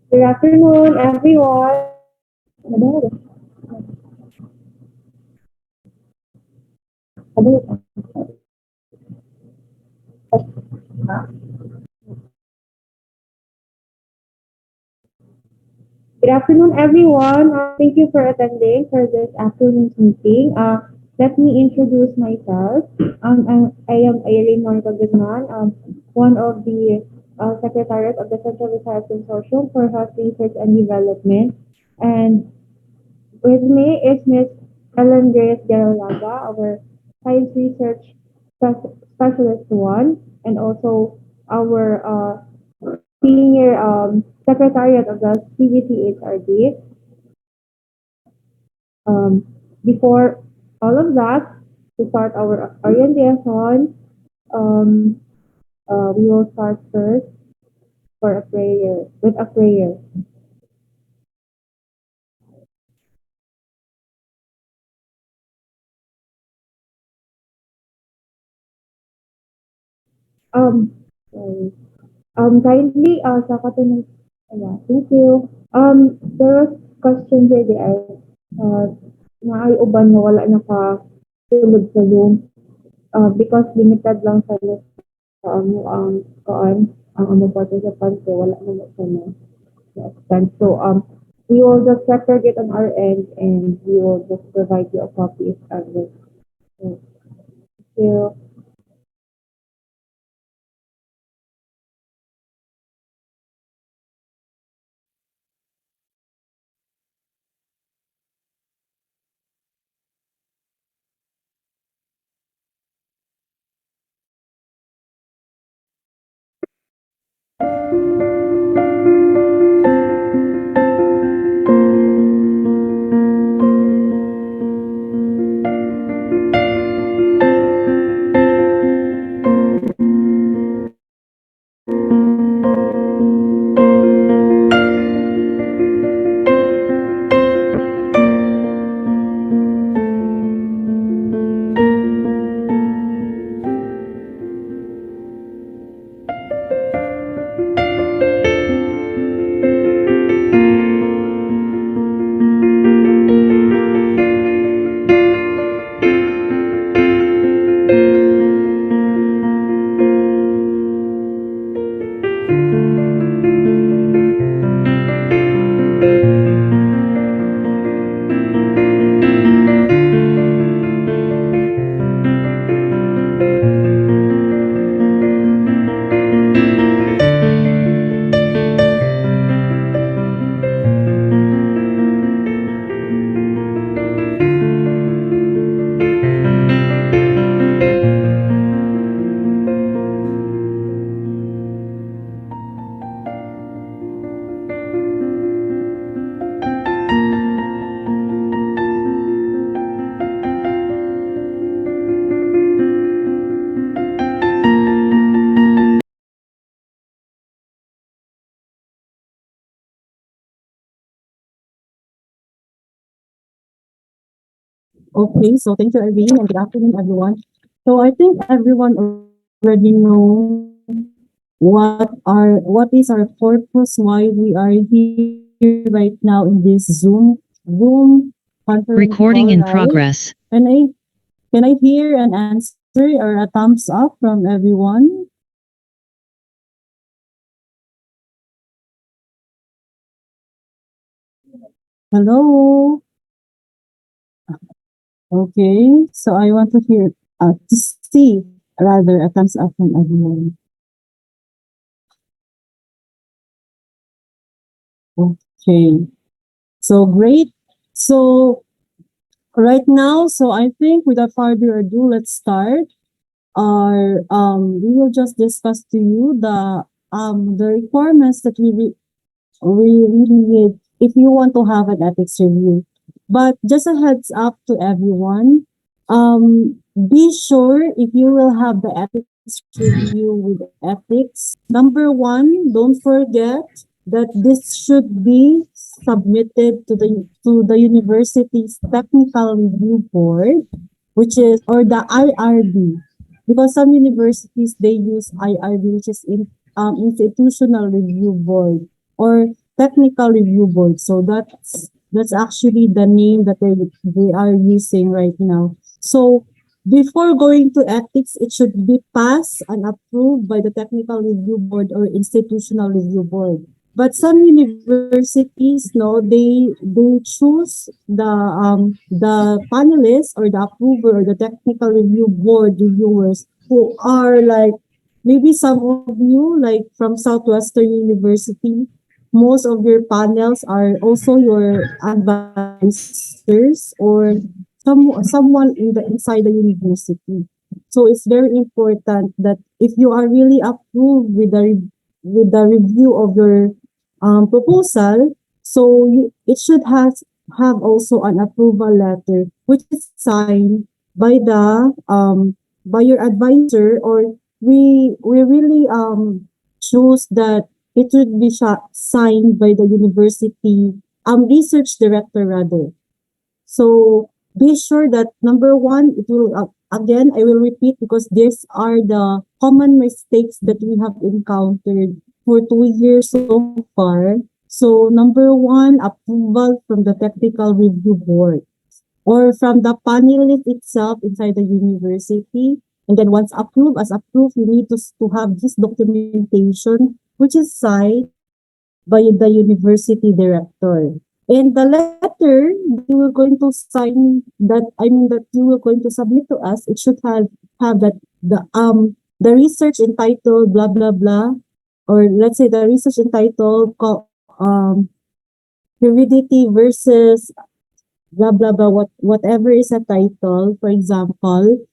Good afternoon, everyone. Madali. Good afternoon, everyone. Thank you for attending for this afternoon's meeting. Let me introduce myself. I am Irene Monica Guzman, one of the secretariat of the Central Visayas Consortium for Health Research and Development. And with me is Miss Ellen Grace Garalaga, our Science Research Specialist 1, and also our Senior Secretariat of the CVC-HRD. Before all of that, to start our orientation, um, we will start first for a prayer, with a prayer. Um, sorry. Kindly, sa katanong, yeah, thank you. There was question here, di ay, na ay uban na wala nakatulog sa Zoom, because limited lang sa ano ang ang ano participants, so wala naman sa extent. So, we will just record it on our end and we will just provide you a copy if ever. So, thank you. Okay, so thank you, Irene, and good afternoon, everyone. So I think everyone already know what is our purpose, why we are here right now in this Zoom conference Recording call, in right? progress. Can I hear an answer or a thumbs up from everyone? Hello. Okay, so I want to hear to see rather a thumbs up from everyone. Okay, so great. So right now, so I think without further ado, let's start. Our we will just discuss to you the requirements that we really need if you want to have an ethics review. But just a heads up to everyone, be sure if you will have the ethics review with ethics. Number one, don't forget that this should be submitted to the university's technical review board, which is or the IRB, because some universities they use IRB, which is institutional review board, or technical review board. So that's actually the name that they are using right now. So before going to ethics, it should be passed and approved by the technical review board or institutional review board. But some universities, no, they choose the panelists or the approver or the technical review board reviewers who are like maybe some of you like from Southwestern University. Most of your panels are also your advisors or someone inside the university. So it's very important that if you are really approved with the review of your proposal, so it should have also an approval letter which is signed by the by your advisor, or we really choose that it would be signed by the university research director rather. So be sure that number one, it will again I will repeat because these are the common mistakes that we have encountered for 2 years so far. So number one, approval from the technical review board or from the panelist itself inside the university. And then once approved, as approved, you need to have this documentation which is signed by the university director. And the letter that you were going to sign, that you were going to submit to us, it should have that the research entitled blah blah blah, or let's say the research entitled heredity versus blah blah blah, whatever is a title. For example,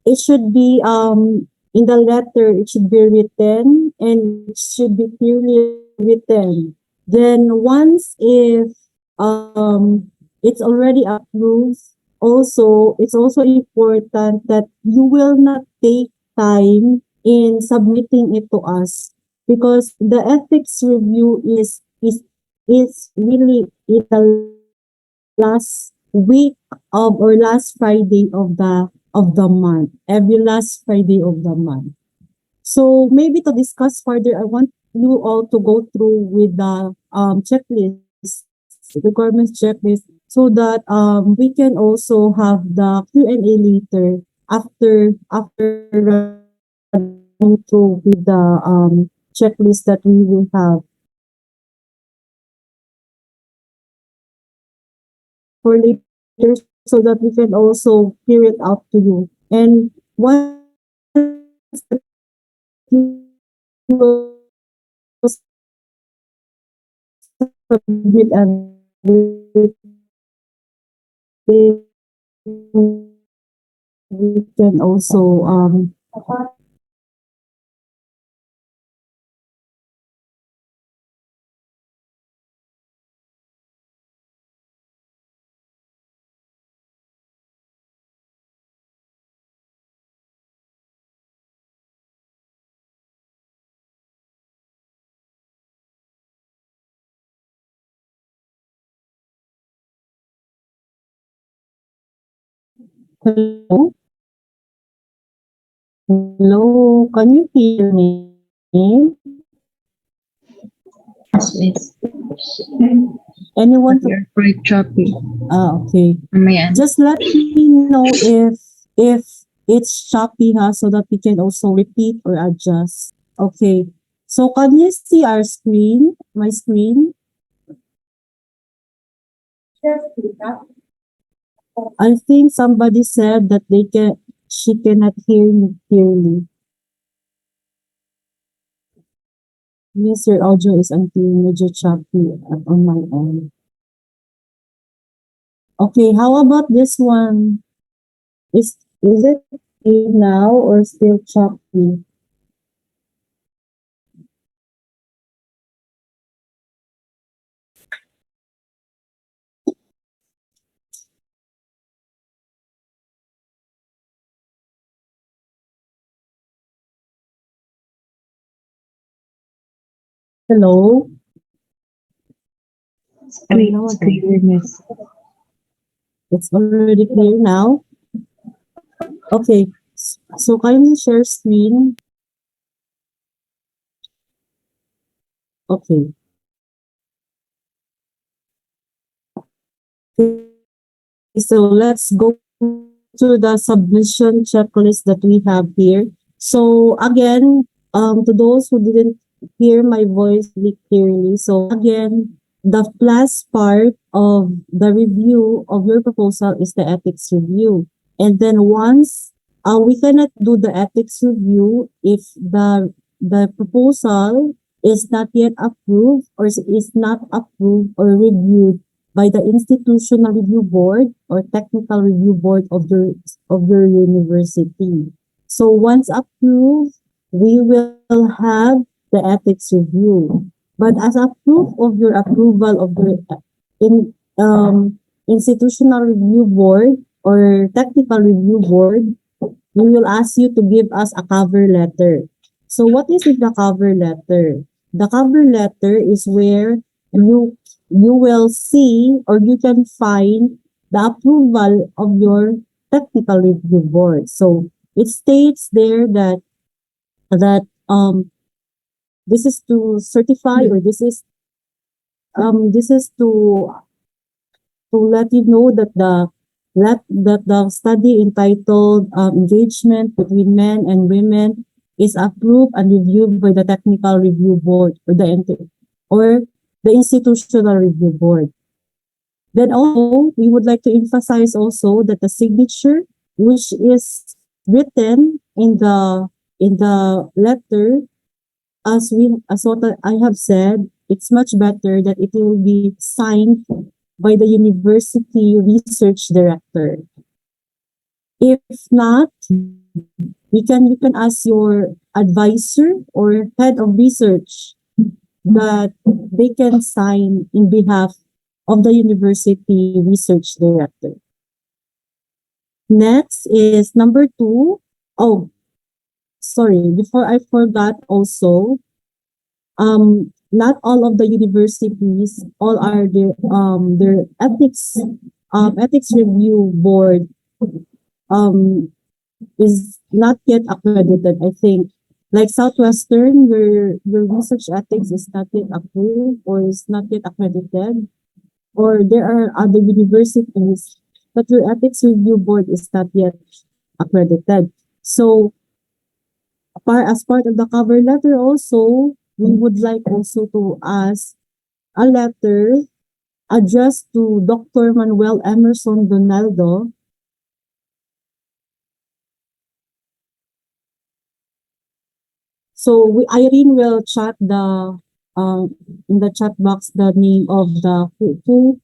it should be in the letter it should be written and it should be clearly written. Then once if it's already approved, also it's also important that you will not take time in submitting it to us because the ethics review is really in the last week of or last Friday of the month, every last Friday of the month. So maybe to discuss further, I want you all to go through with the checklist, the requirements checklist, so that we can also have the Q&A later after running through with the checklist that we will have for later so that we can also clear it out to you. And once you will submit everything, we can also hello, hello, can you hear me? Yes, yes. Anyone? You're quite choppy Okay. on my end. Just let me know if it's choppy, huh, so that we can also repeat or adjust. Okay. So can you see our screen? My screen? I think somebody said that she cannot hear me clearly. Yes, your audio is unclear, medyo choppy on my end. Okay, how about this one? Is it clear now or still choppy? Hello? It's clear, miss. It's already clear now? Okay. So kindly share screen. Okay. So let's go to the submission checklist that we have here. So again, to those who didn't hear my voice really clearly, so again, the last part of the review of your proposal is the ethics review. And then once we cannot do the ethics review if the proposal is not yet approved or is not approved or reviewed by the institutional review board or technical review board of your university. So once approved, we will have the ethics review. But as a proof of your approval of your in institutional review board or technical review board, we will ask you to give us a cover letter. So what is in the cover letter? The cover letter is where you will see or you can find the approval of your technical review board. So it states there that this is to certify or this is to let you know that the study entitled Engagement Between Men and Women is approved and reviewed by the technical review board or the institutional review board. Then also we would like to emphasize also that the signature which is written in the letter, as what I have said, it's much better that it will be signed by the university research director. If not, you can ask your advisor or head of research that they can sign in behalf of the university research director. Next is number 2. Oh, sorry, before I forgot also, not all of the universities, all are their ethics review board um is not yet accredited. I think like Southwestern, your research ethics is not yet approved or is not yet accredited, or there are other universities but your ethics review board is not yet accredited. So as part of the cover letter also, we would like also to ask a letter addressed to Dr. Manuel Emerson Donaldo. So Irene will chat in the chat box the name of the whom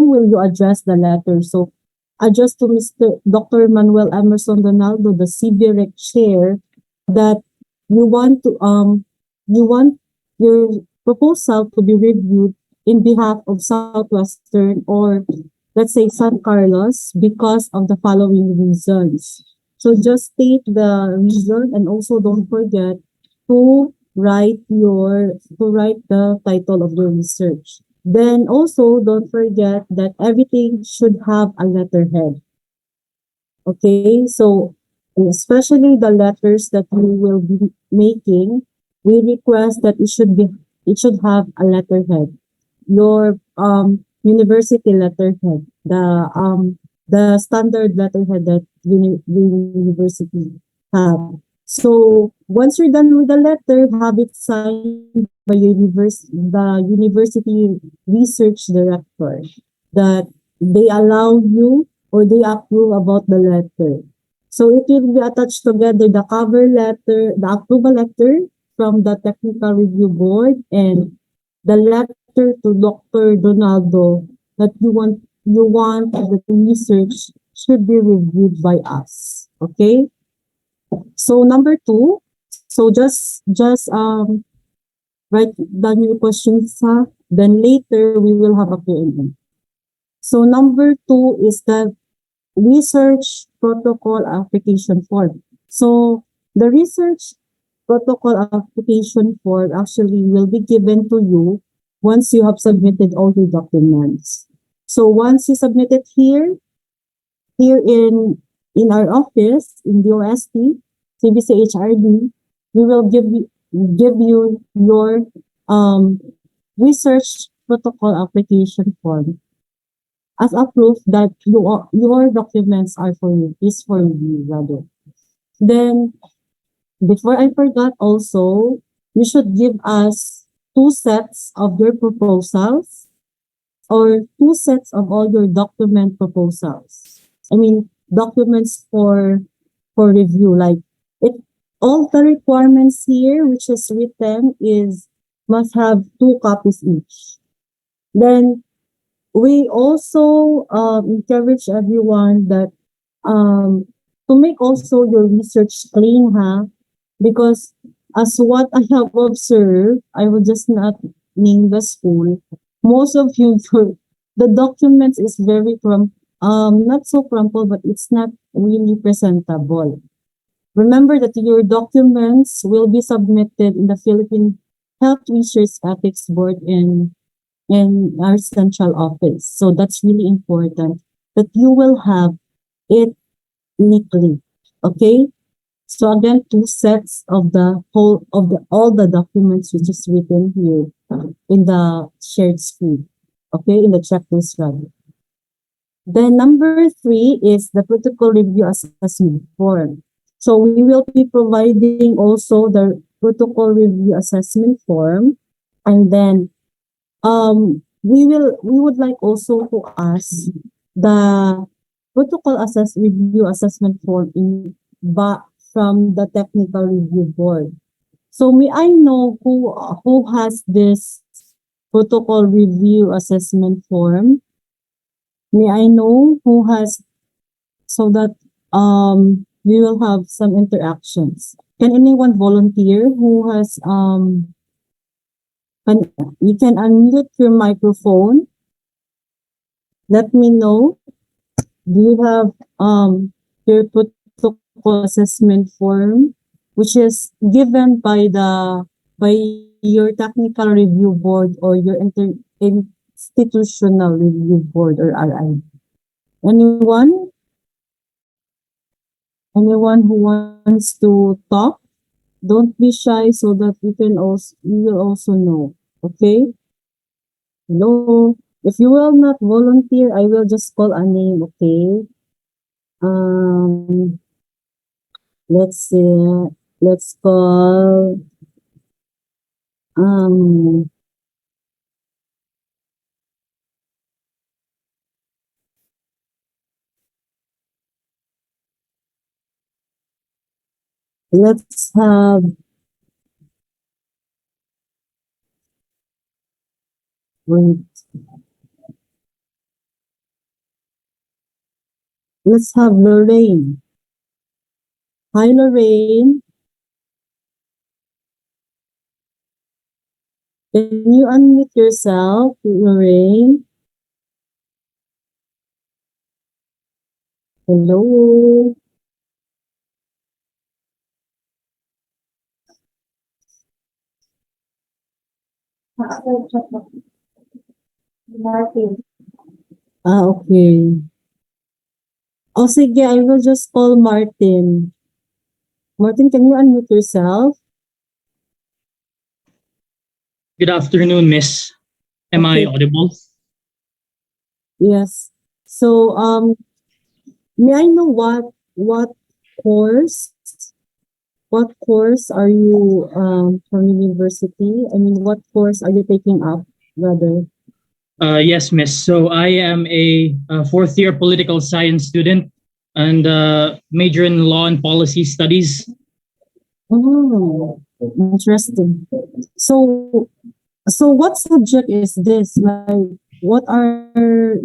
will you address the letter. So address to Mr. Dr. Manuel Emerson Donaldo, the CBREC chair, that you want your proposal to be reviewed in behalf of Southwestern or let's say San Carlos because of the following reasons. So just state the reason and also don't forget to write the title of your research. Then also don't forget that everything should have a letterhead. Okay, so especially the letters that you will be making, we request that it should have a letterhead. Your university letterhead, the standard letterhead that university have. So once you're done with the letter, have it signed by the university research director that they allow you or they approve about the letter. So it will be attached together the cover letter, the approval letter from the technical review board and the letter to Dr. Donaldo that you want the research should be reviewed by us. Okay? So number 2, so just write down your questions, then later we will have a Q&A. So number 2 is the research protocol application form. So the research protocol application form actually will be given to you once you have submitted all your documents. So once you submit it here in our office in the OST, CBC HRD, we will give you your research protocol application form. as a proof that your documents are for you, is for you rather. Then before I forgot also, you should give us two sets of your proposals or two sets of all your document proposals. I mean, documents for review. Like it, all the requirements here, which is written, is must have two copies each. Then we also encourage everyone that um, to make also your research clean, huh? Because as what I have observed, I will just not name the school. Most of you, the documents is very not so crumpled, but it's not really presentable. Remember that your documents will be submitted in the Philippine Health Research Ethics Board in our central office. So that's really important that you will have it neatly. Okay? So again, two sets of the whole of the all the documents which is written here in the shared screen. Okay, in the checklist rather. Then number three is the protocol review assessment form. So we will be providing also the protocol review assessment form, and then we would like also to ask the protocol review assessment form in from the technical review board. So may I know who has this protocol review assessment form? May I know who has, so that we will have some interactions. Can anyone volunteer who has can, you can unmute your microphone. Let me know. Do you have your protocol assessment form, which is given by by your technical review board or your institutional review board or RI? Anyone? Anyone who wants to talk? Don't be shy so that we will also know. Okay? Hello. If you will not volunteer, I will just call a name, okay? Um, let's see. Let's call um let's have wait. Let's have Lorraine. Hi Lorraine. Can you unmute yourself, Lorraine? Hello. Martin. Okay. Oh, sige, I will just call Martin. Martin, can you unmute yourself? Good afternoon, Miss. Am I Okay. audible? Yes. So, may I know what course what course are you from university? I mean, what course are you taking up rather? Yes, Miss. So I am a fourth year political science student and major in law and policy studies. Oh, interesting. So, so what subject is this? Like, what are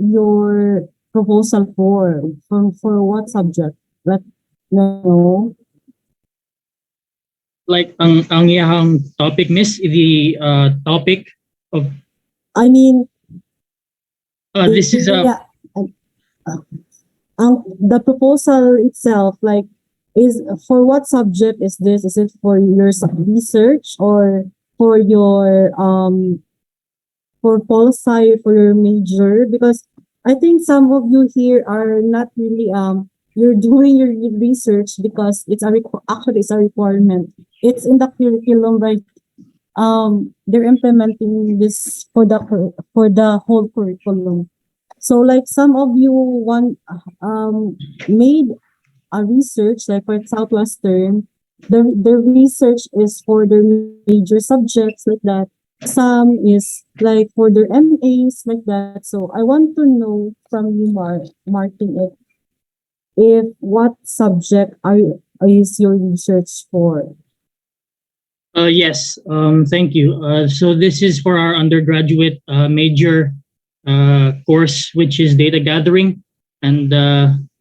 your proposal for what subject? Like, no. Like ang iyahang topic, Miss, the topic of I mean, this is a yeah, the proposal itself, like, is for what subject is this? Is it for your research or for your for pol sci for your major? Because I think some of you here are not really you're doing your research because actually it's a requirement. It's in the curriculum, right? They're implementing this for the whole curriculum. So like some of you um made a research like for Southwestern, the research is for their major subjects like that. Some is like for their MAs like that. So I want to know from you, Martin, if what subject is your research for? Yes, thank you. So this is for our undergraduate major course, which is data gathering. And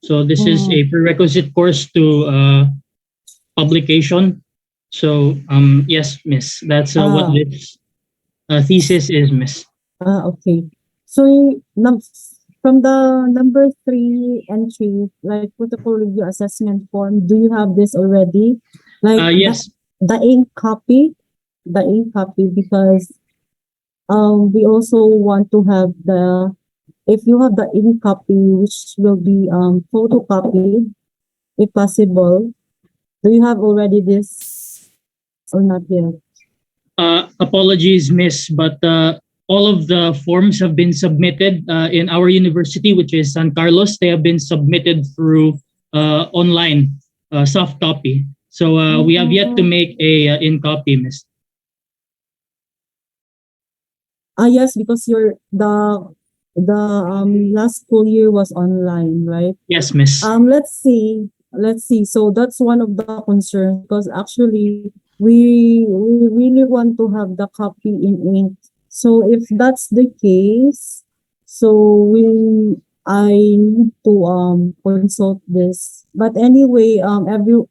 so this is Mm, a prerequisite course to publication. So yes, miss, that's what ah, this thesis is, miss. okay. So from the number three entry, like protocol review assessment form, do you have this already? Like Yes, the ink copy, the ink copy, because we also want to have the if you have the ink copy, which will be photocopied, if possible. Do you have already this or not yet? apologies, miss, but all of the forms have been submitted in our university, which is San Carlos. They have been submitted through online soft copy. So we have yet to Oh, make a in copy, miss. yes, because the last school year was online, right? Yes, miss. Let's see. Let's see. So that's one of the concerns because actually we really want to have the copy in ink. So if that's the case, so I need to consult this. But anyway,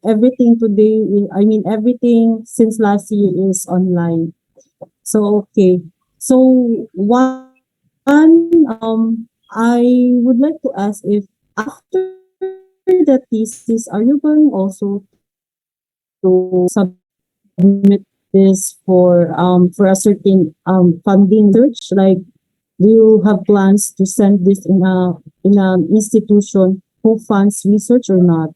everything today I mean everything since last year is online. So okay. So I would like to ask if after the thesis, are you going also to submit this for a certain funding search? Like, do you have plans to send this in an institution who funds research or not?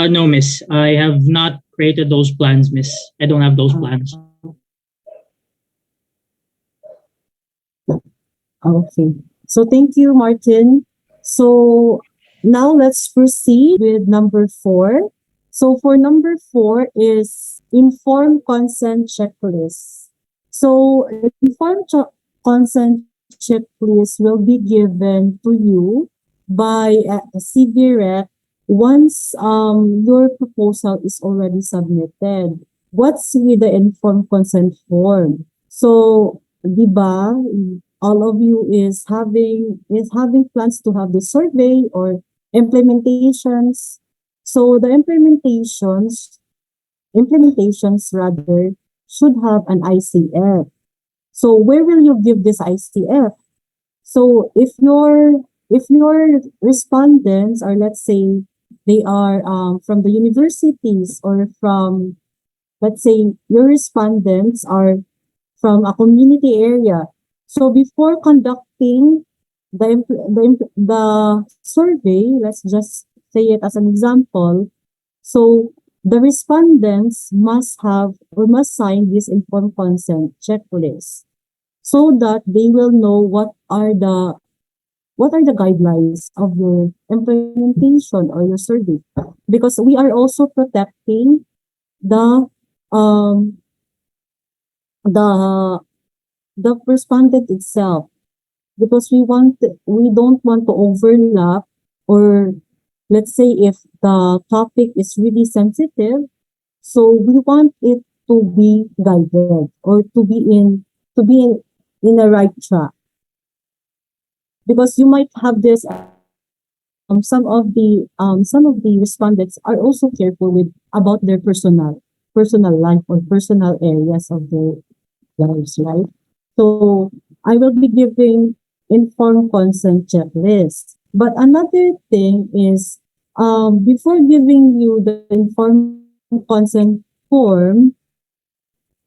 No, miss. I have not created those plans, miss. I don't have those plans. Okay. So thank you, Martin. So now let's proceed with number four. So for number four is informed consent checklist. So consent checklist will be given to you by a CVREC once your proposal is already submitted. What's with the informed consent form? So, di ba, all of you is having plans to have the survey or implementations. So the implementations rather should have an ICF. So where will you give this ICF? So if your respondents are, let's say, they are from the universities, or from, let's say, your respondents are from a community area. So before conducting the survey, let's just say it as an example. So the respondents must have or must sign this informed consent checklist so that they will know what are the guidelines of your implementation or your survey, because we are also protecting the um the the respondent itself, because we don't want to overlap, or let's say if the topic is really sensitive, so we want it to be guided, or to be in the right track, because you might have this some of the respondents are also careful with about their personal life or personal areas of their lives, right? So I will be giving informed consent checklist. But another thing is, before giving you the informed consent form,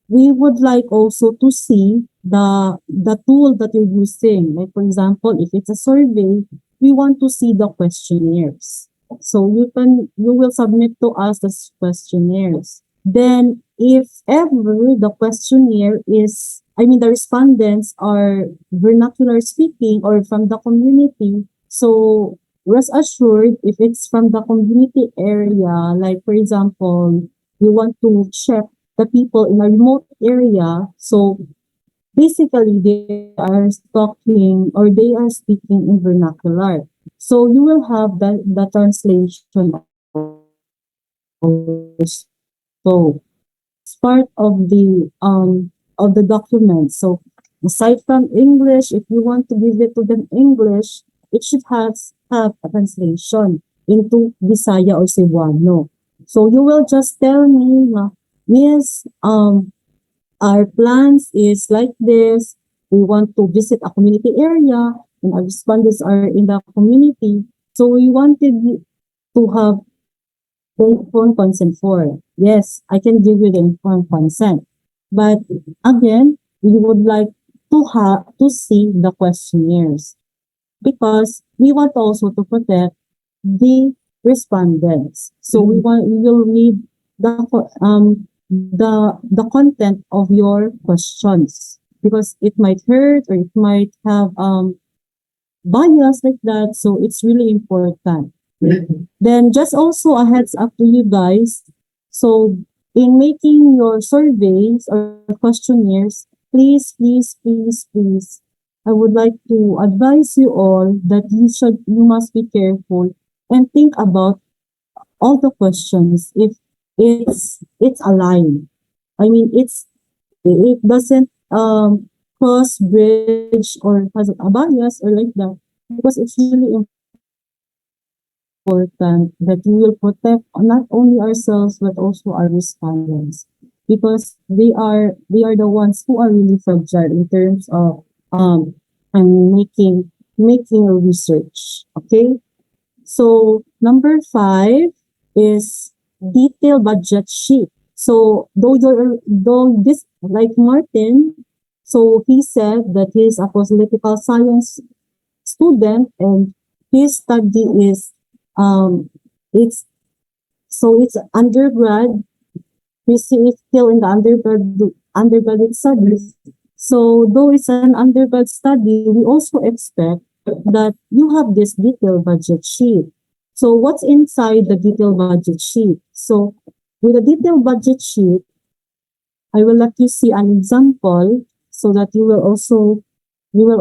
we would like also to see the tool that you're using. Like for example, if it's a survey, we want to see the questionnaires. So you will submit to us the questionnaires. Then, if ever the questionnaire is, the respondents are vernacular speaking or from the community, so rest assured, if it's from the community area, like for example, you want to check the people in a remote area, so basically they are talking or they are speaking in vernacular. So you will have the translation also. It's part of the document. So aside from English, if you want to give it to them English, it should have a translation into Bisaya or Cebuano. So you will just tell me, Miss, our plans is like this. We want to visit a community area, and our respondents are in the community. So we wanted to have the informed consent for. Yes, I can give you the informed consent. But again, we would like to see the questionnaires because we want also to protect the respondents. So we will need the content of your questions because it might hurt or it might have bias like that. So it's really important. Then just also a heads up to you guys. So in making your surveys or questionnaires, please, I would like to advise you all that you must be careful and think about all the questions if it's aligned. I mean, it doesn't cross bridge or has a bias or like that because it's really important that we will protect not only ourselves but also our respondents because they are the ones who are really fragile in terms of and making a research. Okay, so number 5 is detailed budget sheet. So though this like Martin, so he said that he's a political science student and his study is um it's it's undergrad. He's still in the undergraduate studies. So though it's an undergrad study, we also expect that you have this detailed budget sheet. So what's inside the detailed budget sheet? So with the detailed budget sheet, I will let you see an example so that you will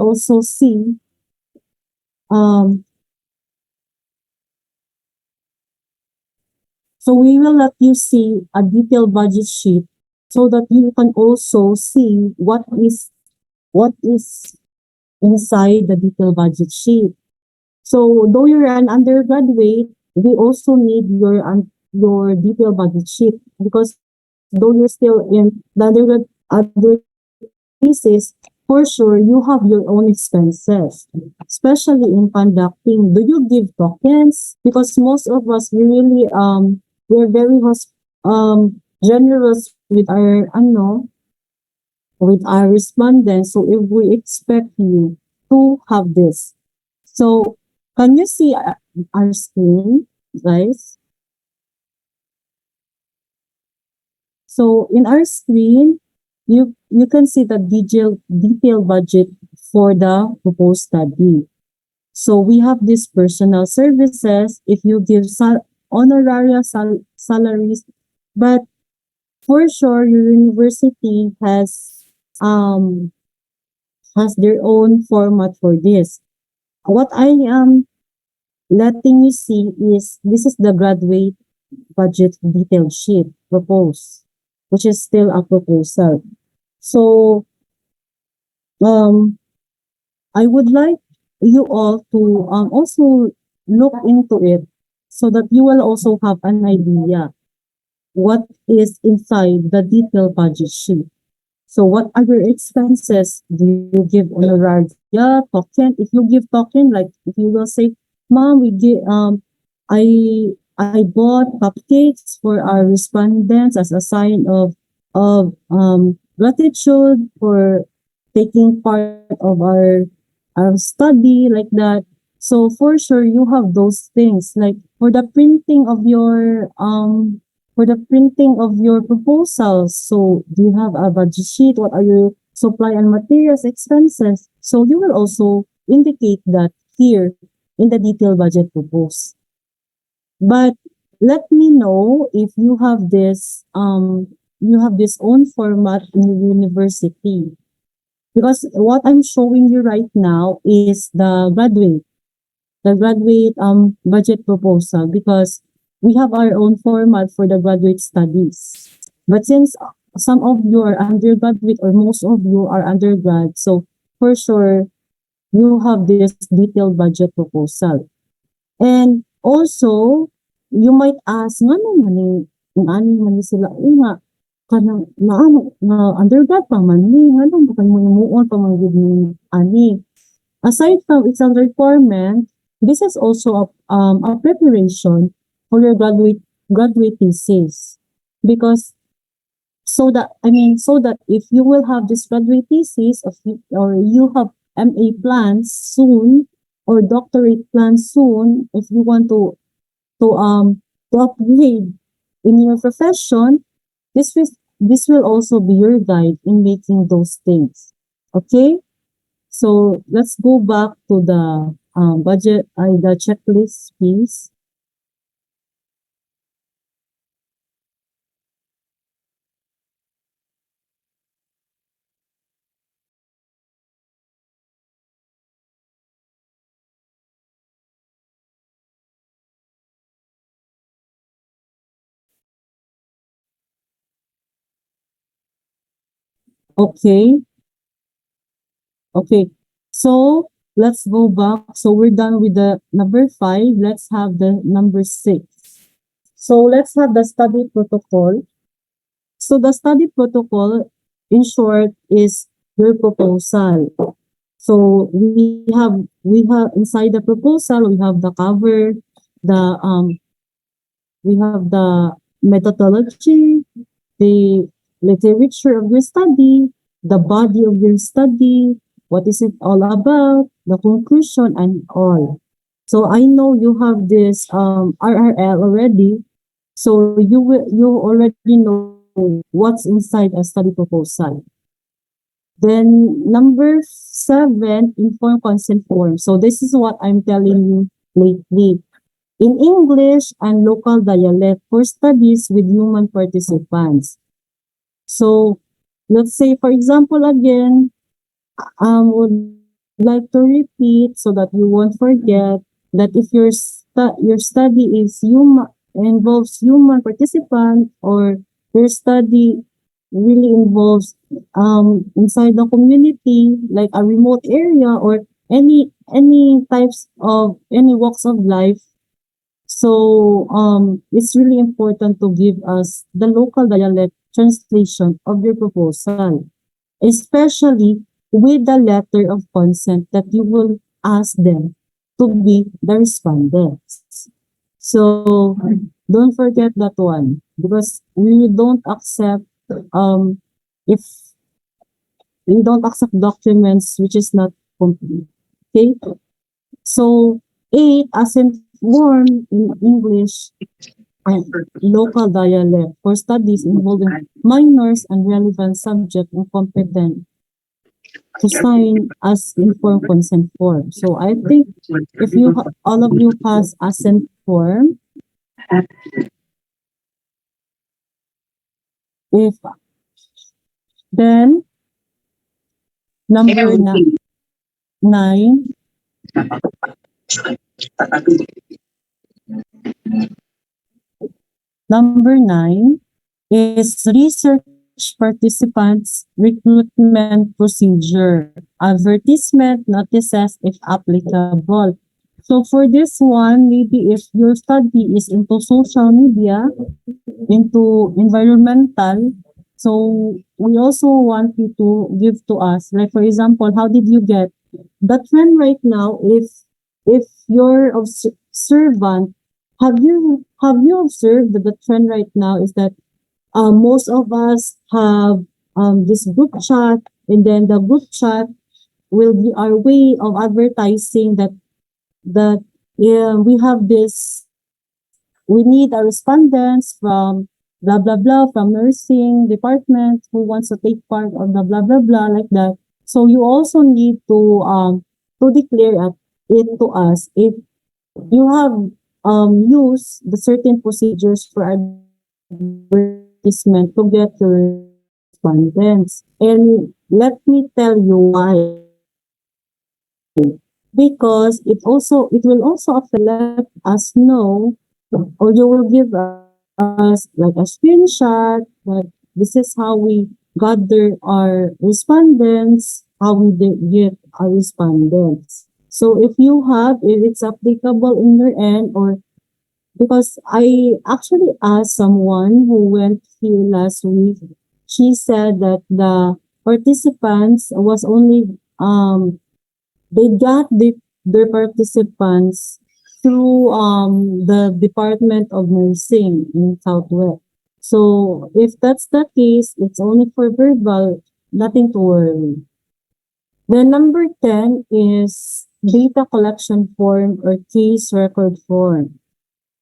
also see um so we will let you see a detailed budget sheet so that you can also see what is inside the detailed budget sheet. So though you're an undergraduate, we also need your detailed budget sheet because though you're still in the undergrad thesis, for sure you have your own expenses, especially in conducting. Do you give tokens? Because most of us we really we're very generous with our with our respondents. So if we expect you to have this, so can you see our screen, guys? So in our screen, you can see the detailed budget for the proposed study. So we have this personal services if you give honoraria salaries, but for sure your university has their own format for this. What I am letting you see is this is the graduate budget detail sheet proposed, which is still a proposal. So I would like you all to also look into it so that you will also have an idea what is inside the detailed budget sheet. So what are your expenses? Do you give honoraria, token? If you give token, like if you will say, Mom, we give I bought cupcakes for our respondents as a sign of gratitude for taking part of our study like that. So for sure you have those things like for the printing of your for the printing of your proposals. So do you have a budget sheet? What are your supply and materials expenses? So you will also indicate that here in the detailed budget proposed. But let me know if you have this own format in your university. Because what I'm showing you right now is the graduate budget proposal, because we have our own format for the graduate studies. But since some of you are undergraduate or most of you are undergrad, so for sure you have this detailed budget proposal. And also, you might ask, nga naman ani man ni sila, nga, kanang, na undergrad pa man ni, ano, baka mo imuon pa man gud ni ani. Aside from its a requirement, this is also a preparation for your graduate thesis. Because so that if you will have this graduate thesis or you have MA plans soon or doctorate plans soon, if you want to upgrade in your profession, this will also be your guide in making those things. Okay? So let's go back to the the checklist, please. Okay. Okay. So let's go back. So we're done with the number 5. Let's have the number 6. So let's have the study protocol. So the study protocol, in short, is your proposal. So we have inside the proposal, we have the cover, the we have the methodology, the literature of your study, the body of your study, what is it all about, the conclusion, and all. So I know you have this RRL already, so you already know what's inside a study proposal. Then number 7, informed consent form. So this is what I'm telling you lately. In English and local dialect for studies with human participants. So let's say, for example, again, would like to repeat so that you won't forget that if your study involves human participant, or your study really involves inside the community, like a remote area or any types of any walks of life. So it's really important to give us the local dialect translation of your proposal, especially with the letter of consent that you will ask them to be the respondents. So don't forget that one, because we don't accept if we don't accept documents which is not complete. Okay? So 8, assent form in English and local dialect for studies involving minors and relevant subject and competent to sign as informed consent form. So I think if all of you pass assent form, if then number 9, number 9 is research participants recruitment procedure, advertisement notices if applicable. So for this one, maybe if your study is into social media, into environmental, so we also want you to give to us, like for example, how did you get the trend right now? If you're observant, have you observed that the trend right now is that most of us have this group chat, and then the group chat will be our way of advertising that yeah, we need a respondents from blah blah blah from nursing department who wants to take part of the blah blah blah like that. So you also need to declare it to us if you have used the certain procedures for advertisement to get your respondents. And let me tell you why. Because it will also let us know, or you will give us like a screenshot that this is how we gather our respondents, how we get our respondents. So if it's applicable in your end, or because I actually asked someone who went here last week, she said that the participants was only they got their participants through the Department of Nursing in Southwest. So if that's the case, it's only for verbal, nothing to worry. The number 10 is data collection form or case record form.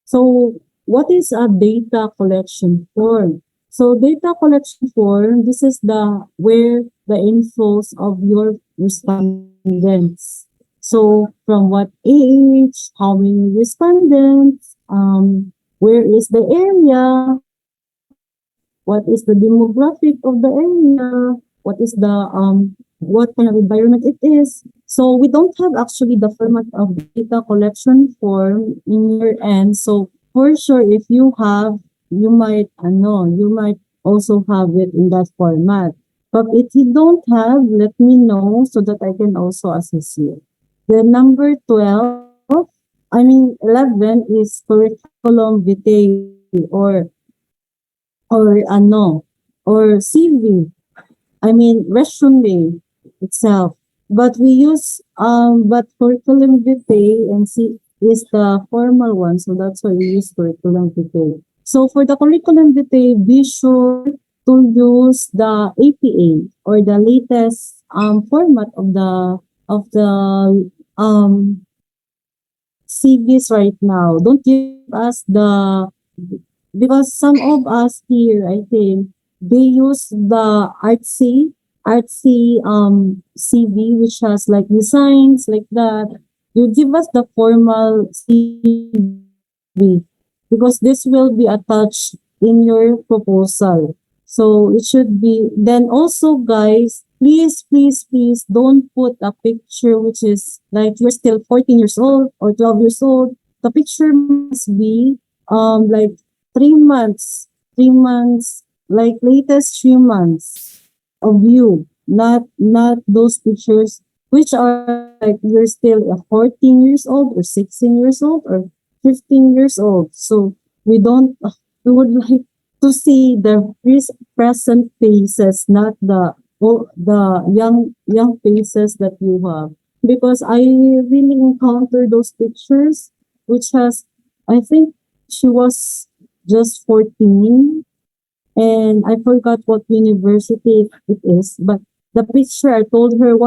So what is a data collection form? So data collection form, this is the where the infos of your respondents. So from what age, how many respondents, where is the area, what is the demographic of the area, what kind of environment it is. So we don't have actually the format of data collection form in your end. So for sure, if you have, you might also have it in that format. But if you don't have, let me know so that I can also assist you. The number 11 is curriculum vitae or or CV. Resume itself. But we use but curriculum vitae and C is the formal one, so that's why we use curriculum vitae. So for the curriculum vitae, be sure to use the APA or the latest format of the CVs right now. Don't give us the because some of us here, I think, they use the artsy CV which has like designs like that. You give us the formal CV because this will be attached in your proposal. So it should be then also guys, please don't put a picture which is like you're still 14 years old or 12 years old. The picture must be like 3 months, 3 months, like latest 3 months of you, not those pictures which are like you're still 14 years old or 16 years old or 15 years old. So we don't we would like to see the present faces, not the young faces that you have. Because I really encounter those pictures which has I think she was just 14 and I forgot what university it is. But the picture, I told her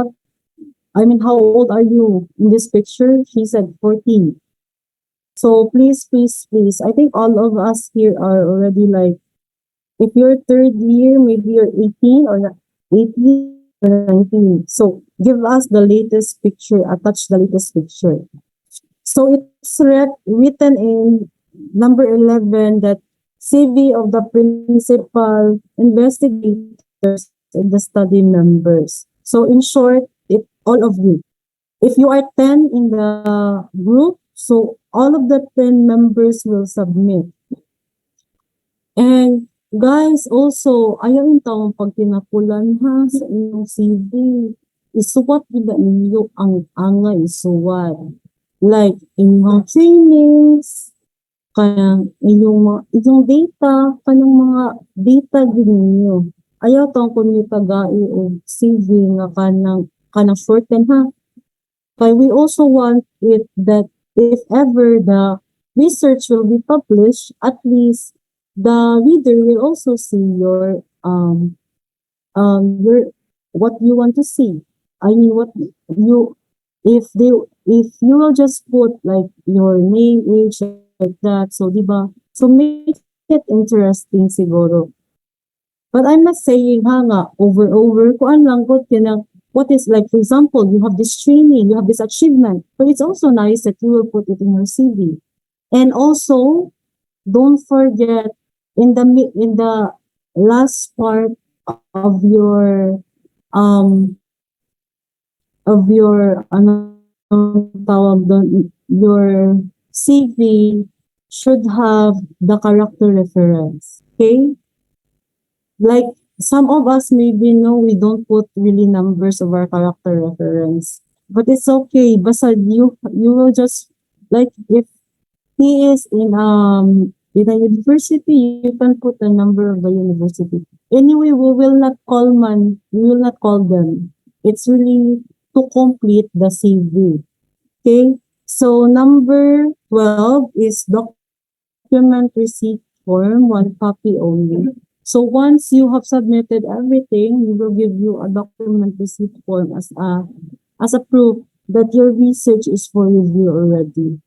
how old are you in this picture? She said 14. So please, I think all of us here are already like, if you're third year, maybe you're 18 or 18 or 19. So give us the latest picture, attach the latest picture. So it's written in number 11 that CV of the principal investigators and the study members. So in short, all of you. If you are 10 in the group, so all of the 10 members will submit. And guys, also, ayaw yung taong pag tinapulan ha sa inyong CV. Isuwat nila ninyo ang angay isuwat. Like, inyong trainings, inyong data, kanang mga data din ninyo. Ayaw taong kung yung tagai o CV nga kanang shorten ha. Kaya we also want it that if ever the research will be published, at least the reader will also see your what you want to see. What you if you will just put like your name, age like that, so diba? So make it interesting siguro. But I'm not saying ha nga, over, kuan lang ko kinang, what is like, for example, you have this training, you have this achievement, but it's also nice that you will put it in your CV. And also, don't forget in the last part of your um ano tawag doon, your CV should have the character reference. Okay? Like some of us maybe know we don't put really numbers of our character reference. But it's okay. Basta you will just like if he is in a university, you can put the number of the university. Anyway, we will not call them. It's really to complete the CV. Okay? So number 12 is document receipt form, one copy only. So once you have submitted everything, we will give you a document receipt form as a proof that your research is for review already.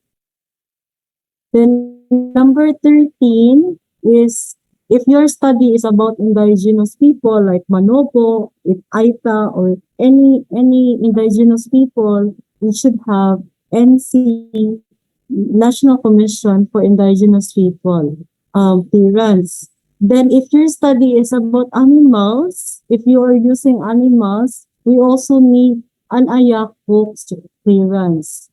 Then number 13 is if your study is about indigenous people like Manobo, Aita, or any indigenous people, we should have NC, National Commission for Indigenous People, clearance. Then if your study is about animals, if you are using animals, we also need an AYACO clearance.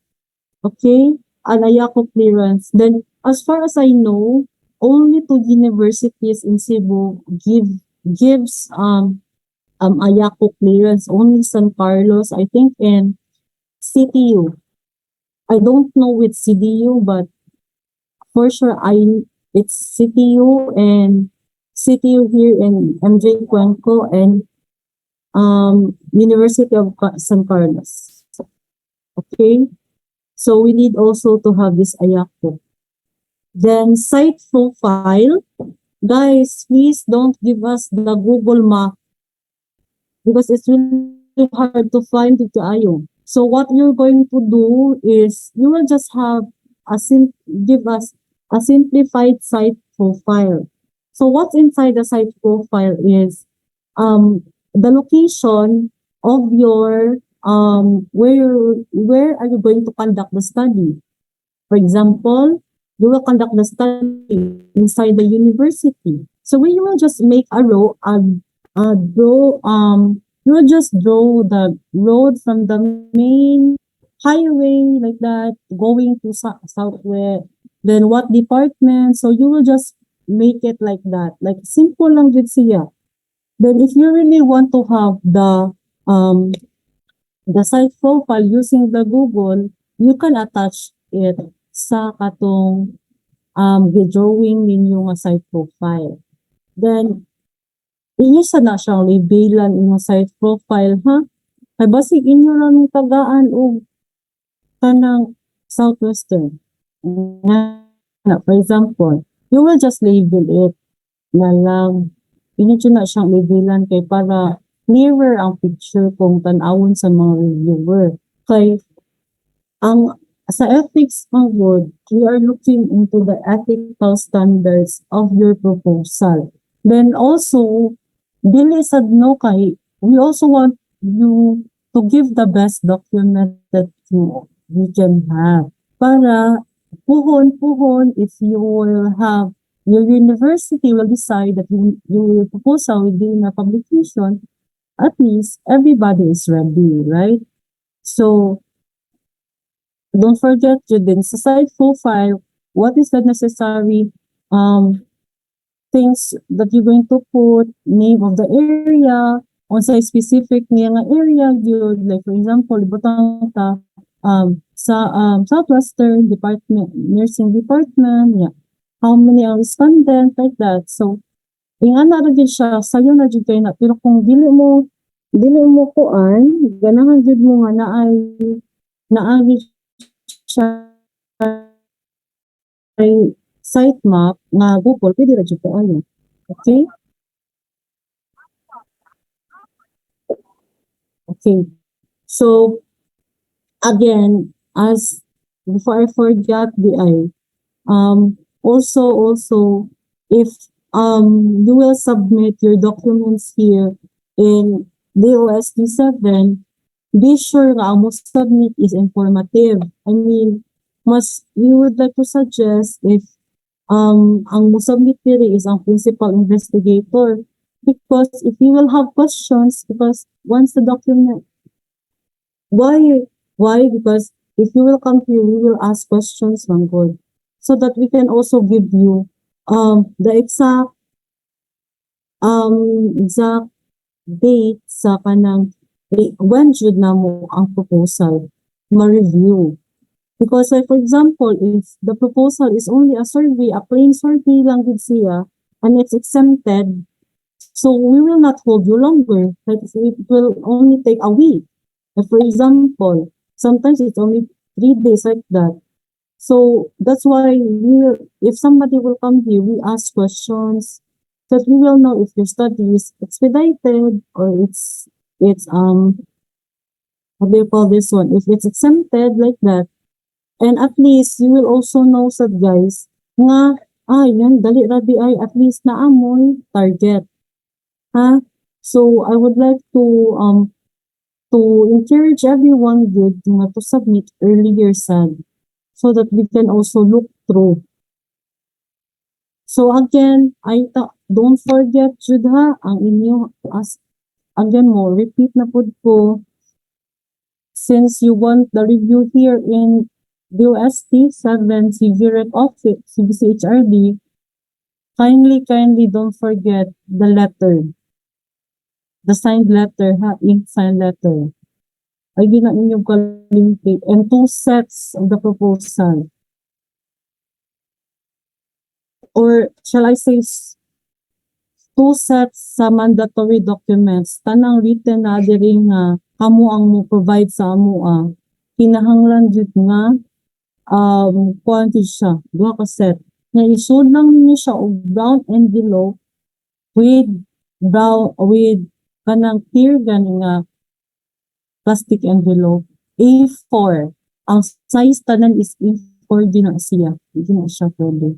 Okay? An AYACO clearance. Then as far as I know, only two universities in Cebu gives AYACO clearance. Only San Carlos, I think, and CTU. I don't know with CDU, but for sure it's CTU and CTU here in MJ Cuenco and University of San Carlos. Okay? So we need also to have this AYACO. Then site profile. Guys, please don't give us the Google map because it's really hard to find it ayo. So what you're going to do is you will just have give us a simplified site profile. So what's inside the site profile is the location of your where are you going to conduct the study. For example, you will conduct the study inside the university. So we will just make a row, draw, you will just draw the road from the main highway like that, going to southwest. Then what department? So you will just make it like that, like simple lang jud siya. Then if you really want to have the site profile using the Google, you can attach it sa katong drawing ninyo nga site profile. Then inyo sa na siyang labelan inyong site profile ha. Kay basig inyo lang tagaan og kanang southwestern. For example, you will just label it na lang. Inyo na siyang labelan kay para clearer ang picture kung tan-awon sa mga reviewer. Kay ang sa ethics ng word, we are looking into the ethical standards of your proposal. Then also, dili sad no kay we also want you to give the best document that you can have. Para puhon if you will have your university will decide that your proposal will be in a publication, at least everybody is ready, right? So don't forget to then sa site profile, what is the necessary things that you're going to put, name of the area, on sa specific niya nga area, yun, like for example, ibutang ta sa Southwestern Department, Nursing Department, yeah. How many ang respondent, like that. So, ingan na rin siya, sayo na jud kay na, pero kung dili mo kuan, ganahan jud mo nga naay siya ay sitemap nga Google, pwede ra jud kaayo. Okay? Okay. So, again, as before I forget also if you will submit your documents here in DOST 7, be sure nga ang mo submit is informative. I mean, we would like to suggest if ang mo submit diri is ang principal investigator, because if you will have questions, because once the document, why because if you will come here, we will ask questions man God, so that we can also give you the exact date sa kanang when should na mo ang proposal ma-review. Because like for example, if the proposal is only a survey, a plain survey lang gid siya, and it's exempted, so we will not hold you longer. Like it will only take a week. Like for example, sometimes it's only 3 days like that. So that's why if somebody will come here, we ask questions so that we will know if your study is expedited or it's what do you call this one? If it's exempted like that, and at least you will also know sa guys nga yan dali rabi ay at least naamoy target. Ha? So I would like to encourage everyone good to submit earlier sad, so that we can also look through. So again, don't forget jud ha ang inyo as again mo repeat na pud ko, since you want the review here in DOST 7 CVREC office CBCHRD, kindly don't forget the letter, the signed letter ha, ink signed letter. Ay di na inyong kalimit, and 2 sets of the proposal. Or shall I say 2 sets sa mandatory documents, tanang written na diri nga kamo ang mo provide sa amo kinahanglan jud nga quantity siya, 2 ka set. Nga isud lang ninyo siya og brown envelope with kanang clear gani nga plastic envelope A4. Ang size tanan is A4 din na siya. Hindi na siya pwede.